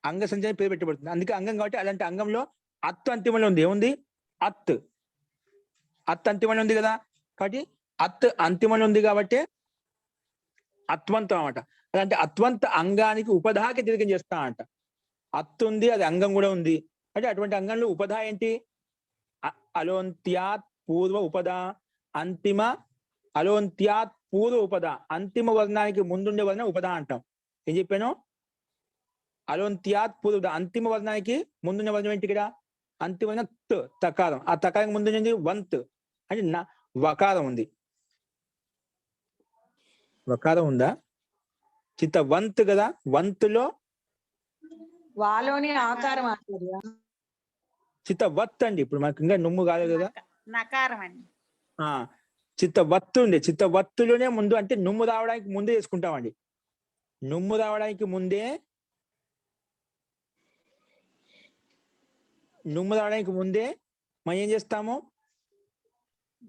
అంగ సంజయ్ పేరు పెట్టబడుతుంది. అందుకే అంగం కాబట్టి అలాంటి అంగంలో అత్తు అంతిమంలో ఉంది. ఏముంది? అత్ అంతిమంలో ఉంది కదా, కాబట్టి అత్ అంతిమంలో ఉంది కాబట్టి అత్వంతం అన్నమాట. అలాంటి అత్వంత అంగానికి ఉపధాకి దీర్ఘం చేస్తా అంట. అత్తు ఉంది, అది అంగం కూడా ఉంది. అంటే అటువంటి అంగంలో ఉపధా ఏంటి? అలోంత్యాత్ పూర్వ ఉపదా, అంతిమ అలోంత్యాత్ పూర్వ ఉపద, అంతిమ వర్ణానికి ముందుండే వర్ణం ఉపద అంటాం. ఏం చెప్పాను? అలోంత్యాత్ పూర్వ, అంతిమ వర్ణానికి ముందుండే వర్ణం ఏంటి? ఇక్కడ అంతిమ తకారం. ఆ తకారం ముందుండేది వంత్ అంటే వకారం ఉంది. వకారం ఉందా? చిత్తవంత్ కదా, వంతులో వాలోని ఆకారం ఆచార్య. చిత్తవత్ అండి. ఇప్పుడు మనకి ఇంకా నుమ్ము కాలేదు కదా, నకారం అండి. ఆ చిత్తవత్తు ఉంది, చిత్తవత్తులోనే ముందు అంటే నుమ్ము రావడానికి ముందే చేసుకుంటామండి. నుమ్ము రావడానికి ముందే మనం ఏం చేస్తాము,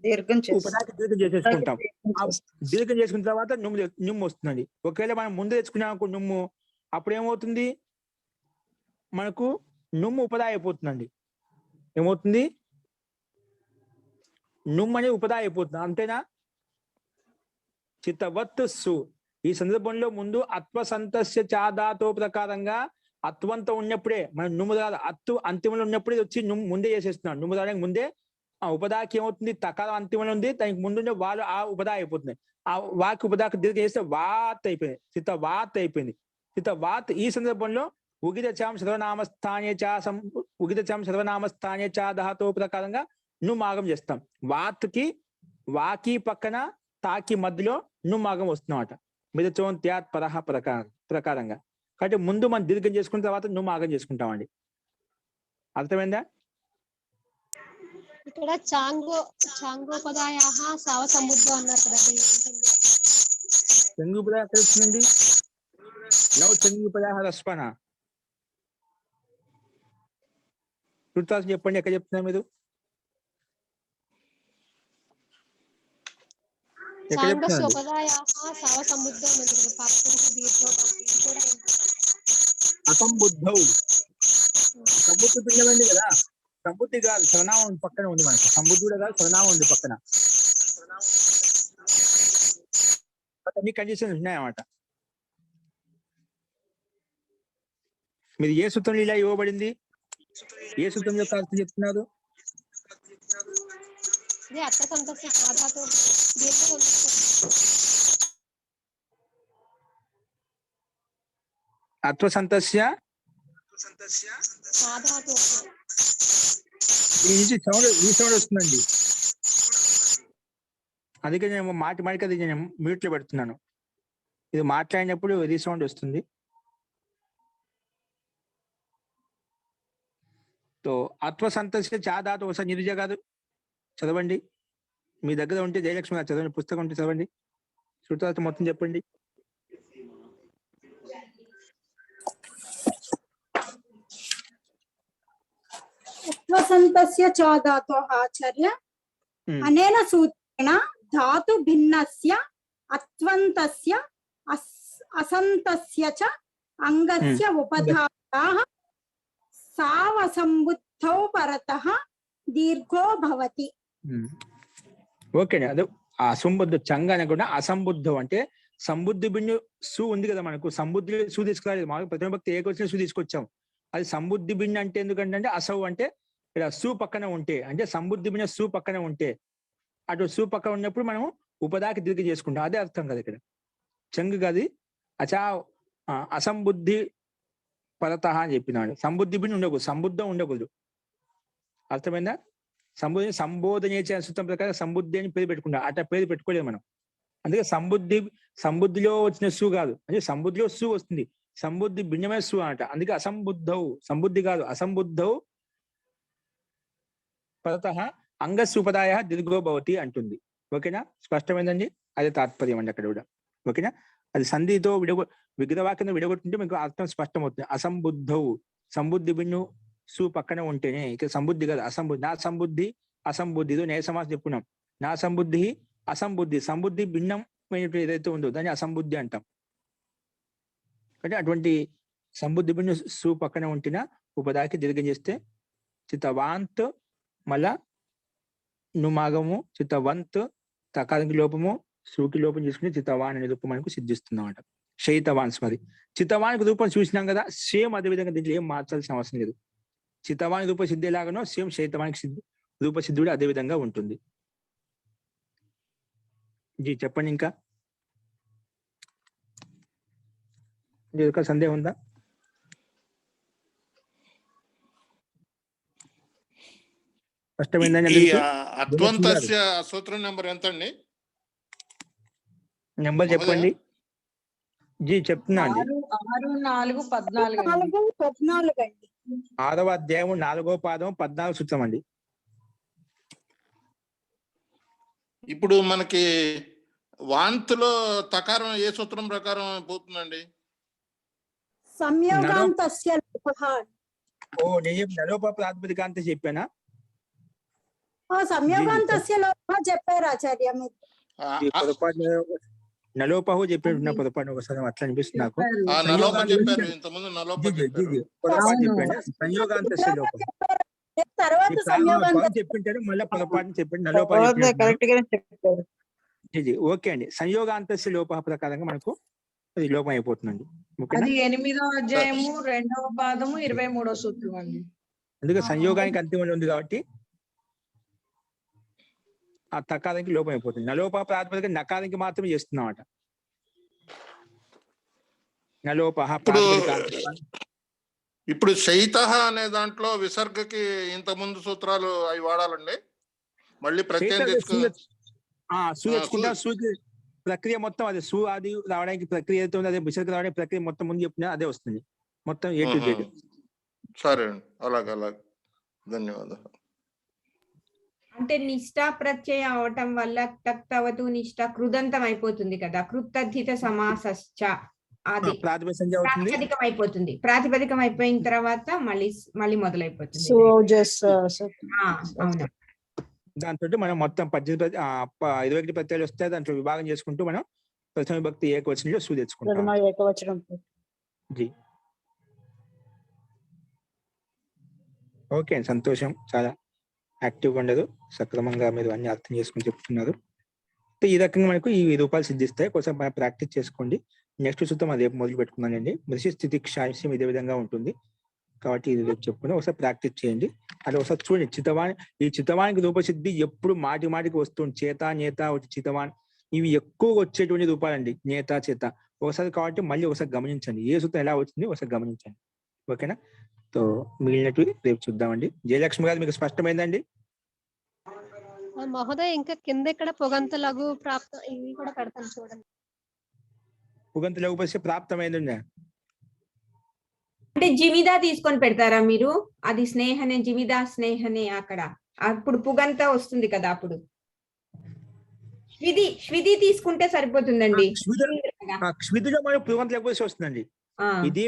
దీర్ఘం ఉపదాకి దీర్ఘం చేసేసుకుంటాం. ఆ దీర్ఘం చేసుకున్న తర్వాత నుమ్ము వస్తుందండి. ఒకవేళ మనం ముందు తెచ్చుకున్నాం నుమ్ము, అప్పుడు ఏమవుతుంది, మనకు నుమ్ము ఉపదా అయిపోతుందండి. ఏమవుతుంది, నుమ్ము అనేది ఉపదా అయిపోతుంది. అంతేనా? చిత్తవత్తు సు. ఈ సందర్భంలో ముందు అత్వసంతస్య చాదాతో ప్రకారంగా అత్వంతో ఉన్నప్పుడే మనం నుమ్ము రాదు, అత్తు అంతిమంలో ఉన్నప్పుడే వచ్చి ముందే చేసేస్తున్నాడు. నుమ్ము రావడానికి ముందే ఆ ఉపదాకి ఏమవుతుంది, తకారం అంతిమంలో ఉంది, దానికి ముందు వాళ్ళు ఆ ఉపదా అయిపోతుంది. ఆ వాకి ఉపదాకి దీర్ఘం చేస్తే వాత్ అయిపోయింది, చిత్త వాత్ అయిపోయింది. చిత్త వాత్. ఈ సందర్భంలో ఉగితచాం సర్వనామస్థానే చా ధాతో ప్రకారంగా నుమాగం చేస్తాం. వాత్కి వాకి పక్కన తాకి మధ్యలో నుమాగం వస్తున్నమాట. మిదచోం త్యాత్ పరహ ప్రకారంగా. కాబట్టి ముందు మనం దీర్ఘం చేసుకున్న తర్వాత నుమాగం చేసుకుంటామండి. అర్థమైందా? ఇక్కడ చాంగోపదాయ సావ సముద్రం అన్నారు కదా, అది ఏంటండి? చెంగుపద ఎక్కడ వచ్చిందండి? నౌ చెంగుపద రస్పన. చెప్పండి, ఎక్కడ చెప్తున్నారు మీరు? ఎక్కడ చెప్తున్నారు? చాంగోపదాయ సావ సముద్రం అన్నారు కదా, పాపంకి దీర్ఘం ఇది కూడా ఏంటి? అసంబుద్ధౌ. సంబుద్ధి పిల్లవండి కదా, సంబుద్ధి కాదు, సర్వనామం పక్కన ఉంది మనకి. సంబుద్ధి కూడా కాదు, సర్వనామం ఉంది పక్కన. అన్ని కండిషన్స్ ఉన్నాయన్నమాట. మీరు ఏ సూత్రం ఇలా ఇవ్వబడింది, ఏ సూత్రం యొక్క అర్థం చెప్తున్నారు? అదే అత్వసంతస్య చాదాతో దీర్ఘం. అత్వసంతస్య చాదాతో ఈ నుంచి ఈ సౌండ్ వస్తుందండి. అందుకే నేను మాటికి అది నేను మ్యూట్ లో పెడుతున్నాను. ఇది మాట్లాడినప్పుడు ఇది సౌండ్ వస్తుంది. తో అత్వసంతస్య చాదాతో ఒకసారి నిరుజ కాదు చదవండి. మీ దగ్గర ఉంటే జయలక్ష్మి గారు చదవండి, పుస్తకం ఉంటే చదవండి. శృతార్థం మొత్తం చెప్పండి. అత్వసంతస్య చ ధాతోః ఆచార్య అనేన సూత్రేణ ధాతు భిన్నస్య అత్వంతస్య అసంతస్య చ అంగస్య ఉపధాతాః సావసంబుద్ధౌ పరతః దీర్ఘో భవతి. ఓకే, అదే అసంబుద్ధ చంగ అనకుండా అసంబుద్ధం అంటే సంబుద్ధి బిన్ను సు ఉంది కదా మనకు. సంబుద్ధి సు తీసుకురాలేదు, మాకు ప్రతిమ భక్తి ఏకొచ్చిన సు తీసుకొచ్చాం. అది సంబుద్ధి బిన్ను అంటే ఎందుకంటే అసౌ అంటే ఇక్కడ సు పక్కన ఉంటే, అంటే సంబుద్ధి బిన్న సు పక్కన ఉంటే, అటు సు పక్కన ఉన్నప్పుడు మనం ఉపదాకి దీర్ఘ చేసుకుంటాం. అదే అర్థం కదా ఇక్కడ. చంగు కాదు, అచా అసంబుద్ధి పరత అని చెప్పినాడు. సంబుద్ధి బిన్ను ఉండకూడదు, సంబుద్ధం ఉండకూడదు. అర్థమైందా? సంబోధన సూత్రం ప్రకారం సంబుద్ధి అని పేరు పెట్టుకుంటాం. అట్లా పేరు పెట్టుకోలేదు మనం. అందుకే సంబుద్ధిలో వచ్చిన సు కాదు, అంటే సంబుద్ధిలో సు వస్తుంది, సంబుద్ధి భిన్నమైన సు అనట. అందుకే అసంబుద్ధౌ, సంబుద్ధి కాదు అసంబుద్ధౌ పరత అంగస్సుపదాయ దీర్ఘో భవతి అంటుంది. ఓకేనా? స్పష్టమైందండి. అదే తాత్పర్యం అండి అక్కడ కూడా. ఓకేనా? అది సంధితో విగ్రహవాక్యం విడగొట్టుంటే మీకు అర్థం స్పష్టమవుతుంది. అసంబుద్ధౌ, సంబుద్ధి బిన్ను సు పక్కన ఉంటేనే. ఇక సంబుద్ధి కాదు అసంబుద్ధి. నా సంబుద్ధి అసంబుద్ధితో న్యాయ సమాసం చెప్పుకున్నాం. నా సంబుద్ధి అసంబుద్ధి, సంబుద్ధి భిన్నమైనటువంటి ఏదైతే ఉందో దాన్ని అసంబుద్ధి అంటాం. అంటే అటువంటి సంబుద్ధి బిన్ను సు పక్కన ఉంటిన ఉపదాకి దీర్ఘం చేస్తే చిత్తవాంత్, మళ్ళా నుమాగము, చిత్తవంత్, తకానికి లోపము, సూకి లోపం చేసుకుని చిత్తవాన్ అనే రూపం మనకు సిద్ధిస్తుంది అన్నమాట. శైతవాన్ స్మరి. చిత్తవానికి రూపం చూసినాం కదా, సేమ్ అదే విధంగా దీంట్లో ఏం మార్చాల్సిన అవసరం లేదు. చిత్తవానికి రూప సిద్ధి ఎలాగనో సేమ్ శైతవానికి రూపసిద్ధి కూడా అదే విధంగా ఉంటుంది. జీ చెప్పండి. ఇంకా సందేహం ఉందా? స్పష్టమైందని అత్వంతస్య సూత్రం నెంబర్ ఎంత అండి? నెంబర్ చెప్పండి. జీ చెప్తున్నా అండి. 6, 4, 14 అండి. 6వ అధ్యాయం 4వ పాదం 14 సూత్రం అండి. ఇప్పుడు మనకి వాంతులో తకారం ఏ సూత్రం ప్రకారం పోతుందండి? సంయోగాంతస్య లోపః. నేను నలోప ప్రాతిపదికాంత చెప్పానా? సంయోగాంతస్య లోపః చెప్పారు ఆచార్య మీరు. ఈ పొరపాటు నలోపహు చెప్పినట్టున్న పొరపాటు ఒకసారి అట్లా అనిపిస్తుంది నాకు. నలోప చెప్పారు ఇంతకుముందు, నలోప చెప్పారు. పొరపాటు చెప్పాను సంయోగాంతస్య లోపం తర్వాత సంయోగాంత చెప్పింటాడు, మళ్ళీ పొరపాటు చెప్పండి నలోప కరెక్ట్ గానే చెప్పారు. ఓకే అండి. సంయోగాంతస్య లోప ప్రకారంగా మనకు అది లోపం అయిపోతుందండి. ఓకేనా? అది 8వ అధ్యాయము 2వ పాదము 23వ సూత్రం అండి. అందుకే సంయోగానికి అంతిమంలో ఉంది కాబట్టి ఆ తకారానికి లోపం అయిపోతుంది. నలోప ప్రాతిపదిక నకారానికి మాత్రమే చేస్తున్నామట. నలోప ఇప్పుడు శైత అనే దాంట్లో విసర్గకి ఇంత ముందు సూత్రాలు అవి వాడాలండి, మళ్ళీ ప్రత్యయం తెచ్చుకుని సూచి ప్రక్రియ మొత్తం అదే అది రావడానికి ప్రక్రియ అయితే ఉంది, అదే విసర్గ రావడానికి ప్రక్రియ మొత్తం ముందు చెప్పిన అదే వస్తుంది మొత్తం A to Z. సరే అండి, అలాగే ధన్యవాదాలు. అంటే నిష్ఠా ప్రత్యయం అవటం వల్ల తక్తవతు నిష్ఠ కృదంతం అయిపోతుంది కదా, కృతద్ధిత సమాసశ్చ అది ప్రాతిపదికం అయిపోతుంది. ప్రాతిపదికం అయిపోయిన తర్వాత మళ్ళీ మొదలైపోతుంది. అవును. దాంతో మనం మొత్తం 21 ప్రత్యయాలు వస్తాయి, దాంట్లో విభాగం చేసుకుంటూ మనం ప్రథమ విభక్తి ఏకవచనంలో సూ తెచ్చుకుంటాం. జీ ఓకే అండి, సంతోషం. చాలా యాక్టివ్గా ఉండదు, సక్రమంగా మీరు అన్ని అర్థం చేసుకుని చెప్తున్నారు. ఈ రకంగా మనకు ఈ రూపాలు సిద్ధిస్తాయి. కొంచెం మనం ప్రాక్టీస్ చేసుకోండి. నెక్స్ట్ సూత్రం అది రేపు మొదలు పెట్టుకున్నానండి. మృషి స్థితి క్షాంశం ఇదే విధంగా ఉంటుంది కాబట్టి ఇది రేపు చెప్పుకుని ఒకసారి ప్రాక్టీస్ చేయండి. అది ఒకసారి చూడండి. ఈ చితవానికి రూపసిద్ధి ఎప్పుడు మాటికి వస్తుంది. చేత నేత చితవాన్ ఇవి ఎక్కువ వచ్చేటువంటి రూపాలండి, నేత చేత. ఒకసారి కాబట్టి మళ్ళీ ఒకసారి గమనించండి, ఏ సూత్రం ఎలా వచ్చింది ఒకసారి గమనించండి. ఓకేనా? సో మిగిలినట్టు రేపు చూద్దామండి. జయలక్ష్మి గారు మీకు స్పష్టమైందండి? మహోదయ ఇంకా కింద ఇక్కడ పొగంత లఘు ప్రాప్త ఇవి కూడా పెడతాను చూడండి. పొగంత లఘు పదస్య ప్రాప్తమైందండి అంటే జిమిదా తీసుకొని పెడతారా మీరు? అది స్నేహనే, జిమిదా స్నేహనే అక్కడ అప్పుడు పుగంత వస్తుంది కదా. అప్పుడు శ్విది తీసుకుంటే సరిపోతుందండి. శ్విదిలో మనకు పుగంత లఘు పదస్య వస్తుందండి. ఇది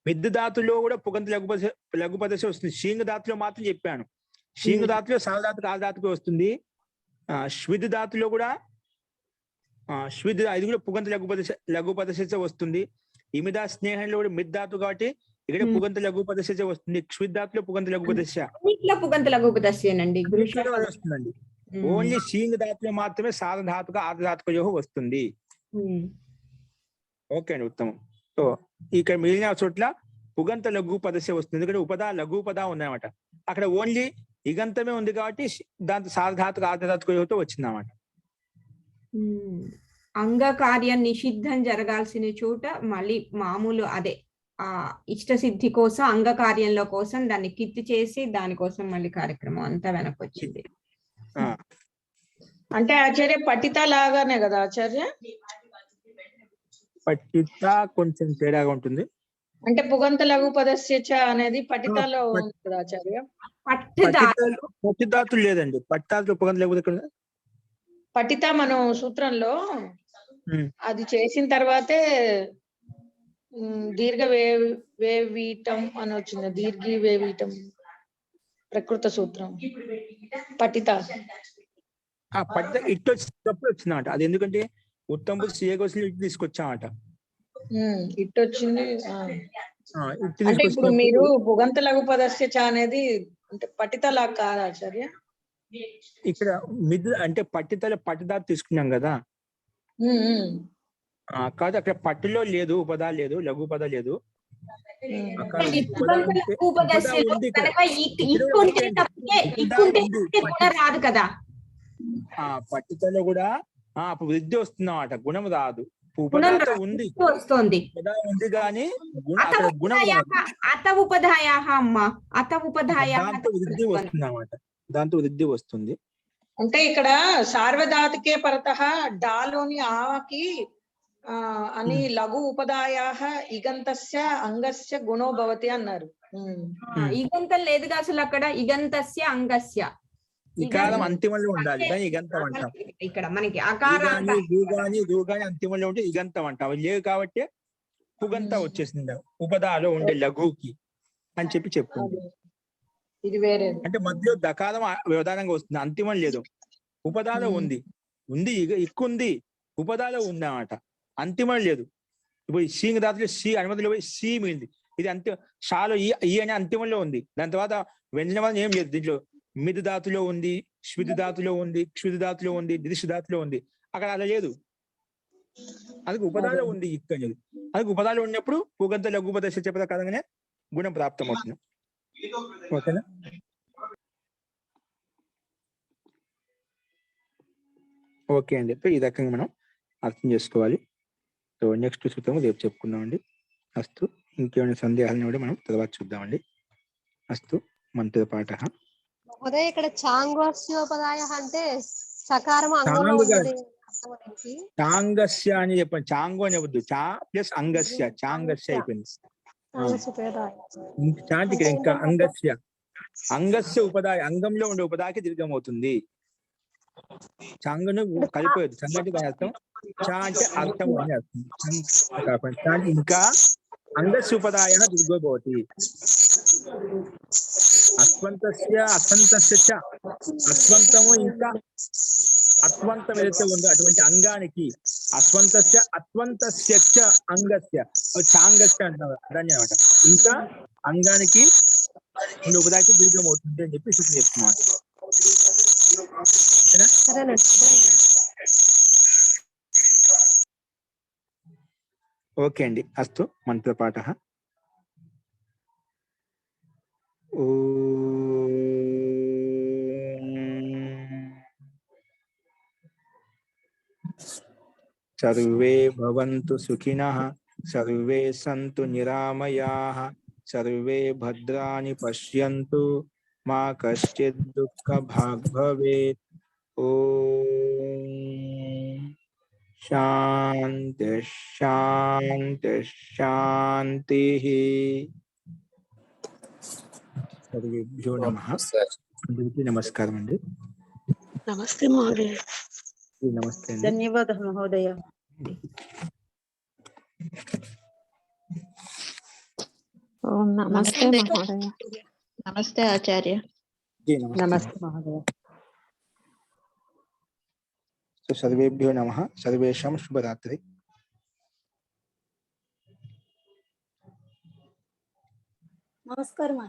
మిద్దు ధాతులో కూడా పుగంత లఘు పదస్య వస్తుంది. షీంగ ధాతులో మాత్రం చెప్పాను. షీంగ ధాతులో సాధాతుకు ఆధాతుకు వస్తుంది. శ్విది ధాతులో కూడా ఇది కూడా పుగంత లఘు పదస్య వస్తుంది. ఇమిదా స్నేహంలో కూడా మిద్ధాతు కాబట్టి ఇక్కడ పుగంత లఘు పదస్య వస్తుంది. క్షుద్ ధాతులో పుగంత లఘు పదస్య పుగంత లఘు పదస్యనండి వస్తుందండి. ఓన్లీ షీంగ ధాతులో మాత్రమే సాధాతుక ఆధాతుక వస్తుంది. ఓకే అండి, ఉత్తమం. సో ఇక్కడ మిగిలిన చోట్ల పుగంత లఘు పదస్య వస్తుంది. ఎందుకంటే ఉపదా లఘు పద ఉన్నాయన్నమాట. అక్కడ ఓన్లీ ఇగంతమే ఉంది కాబట్టి దాంతో సాధాతుక ఆధాతుక వచ్చిందన్నమాట. అంగకార్యం నిషిద్ధం జరగాల్సిన చోట మళ్ళీ మామూలు అదే ఆ ఇష్ట సిద్ధి కోసం అంగకార్యంలో కోసం దాన్ని కిత్తి చేసి దానికోసం మళ్ళీ కార్యక్రమం అంతా వెనక్కి వచ్చింది. అంటే ఆచార్య పఠిత లాగానే కదా ఆచార్య? పఠిత కొంచెం తేడాగా ఉంటుంది. అంటే పుగంత లఘు పదస్య అనేది పఠితలో ఉంది కదా ఆచార్య? పట్టిధాతులు లేదండి. పట్టిధాతులు పుగంత లఘు పఠిత మనం సూత్రంలో అది చేసిన తర్వాతే దీర్ఘ వేవీటం అని వచ్చింది. దీర్ఘి వేవీటం ప్రకృత సూత్రం పఠిత. ఇటు వచ్చినప్పుడు వచ్చిందన్నమాట. అది ఎందుకంటే ఉత్తమ శ్రేయకోసం ఇటు తీసుకొచ్చామట. ఇటు వచ్చింది. అంటే ఇప్పుడు మీరు పుగంత లఘు పదస్య అనేది అంటే పఠిత లాగా కాదా ఆచార్య? ఇక్కడ మిద్దు అంటే పట్టిదారు తీసుకున్నాం కదా. కాదు, అక్కడ పట్టులో లేదు, ఉపదా లేదు, లఘు పద లేదు. రాదు కదా పట్టితలో కూడా వృద్ధి వస్తుందన్నమాట, గుణం రాదు. ఉపదాత ఉంది ఉంది కానీ అత ఉపధాయాహ అమ్మ అత ఉపధాయాహ వృద్ధి వస్తుంది అన్నమాట. దాంతో వృద్ధి వస్తుంది. అంటే ఇక్కడ సార్వధాతుకే పరతః డాలోని ఆకి అని లఘు ఉపదాయాహ ఇగంతస్య అంగస్య గుణో భవతి అన్నారు. ఇగంతం లేదుగా అసలు అక్కడ. ఇగంతస్య అంగస్య ఇకారం అంతిమంలో ఉండాలి, దాన్ని ఇగంతం అంటాం. ఇక్కడ మనకి అకారాంత దూగాని అంతిమంలో ఉంటే ఇగంతం అంటాం. అవి లేవు కాబట్టి పుగంత వచ్చేసింది ఉపదాలో ఉండే లఘుకి అని చెప్తుంది. ఇది వేరే. అంటే మధ్యలో దకారం వ్యవధానంగా వస్తుంది, అంతిమం లేదు. ఉపదాలో ఉంది ఇక్కుంది, ఉపదాలో ఉంది అన్నమాట, అంతిమం లేదు. ఇప్పుడు సి దాంట్లో సి అనుమతిలో పోయి సి మిగింది, ఇది అంతిమ షాలో ఈ అనే అంతిమంలో ఉంది. దాని తర్వాత వ్యంజనం ఏం లేదు. దీంట్లో మిది ధాతులో ఉంది, శ్వితి ధాతులో ఉంది, క్షుది ధాతులో ఉంది, దిశ ధాతులో ఉంది. అక్కడ అలా లేదు, అందుకు ఉపదాలో ఉంది ఇక్ అనేది. అందుకు ఉపదాలో ఉన్నప్పుడు పుగంత లఘుపద చెప్పద కాదంగానే గుణం ప్రాప్తం అవుతుంది. ఓకేనా? ఓకే అండి, ఈ రకంగా మనం అర్థం చేసుకోవాలి. సో నెక్స్ట్ సూత్రం రేపు చెప్పుకుందామండి. అస్తు, ఇంకేమైనా సందేహాలను కూడా మనం తర్వాత చూద్దామండి. అస్తు, మంత్ర పాఠ. మహోదయ ఇక్కడ చాంగోస్యోపదాయ అంటే సకారం అంగంలో ఉన్నది అర్థం ఏంటి? చాంగస్య అని చెప్పండి, చాంగు అని చెప్పద్దు, చా ప్లస్ అంగస్య, చాంగస్య అయిపోయింది. చాంగస్యోపదాయ. చాంటి ఇక్కడ ఇంకా అంగస్య, అంగస్య ఉపదాయ, అంగంలో ఉండే ఉపదాకి దీర్ఘం అవుతుంది. చాంగను కలిపోయదు, సంగతి దాని అర్థం చా అంటే అర్థం అని అర్థం కాకుండా చా అంటే ఇంకా అంగస్య ఉపదాయ దీర్ఘోభవతి. అస్వంతస్య అసంతస్య చ, అస్వంతము ఇంకా అస్వంతం ఏదైతే ఉందో అటువంటి అంగానికి అస్వంతస్య అస్వంతస్య చ అంగస్య చాంగస్య అంటున్నారు, దాన్ని అనమాట. ఇంకా అంగానికి ఉపదాకి దీర్ఘం అవుతుంది అని చెప్పి సూచన చెప్తున్నాం. ఓకే అండి, అస్తు, మంత్రపాఠ. సర్వే భవంతు సుఖినః, సర్వే సంతు నిరామయాః, సర్వే భద్రాణి పశ్యంతు, మా కశ్చిద్ దుఃఖభాగ్ భవేత్. ఓం శాంతి శాంతి శాంతి. సర్వేభ్యో నమః. అందరికీ నమస్కారం అండి. నమస్తే మహోదయ. నమస్తే అండి. ధన్యవాదాలు మహోదయ. ఓం నమస్తే మహోదయ. నమస్తే ఆచార్య. నమస్తే మహోదయ. సర్వేభ్యో నమః. సర్వేషాం శుభరాత్రి. నమస్కారం.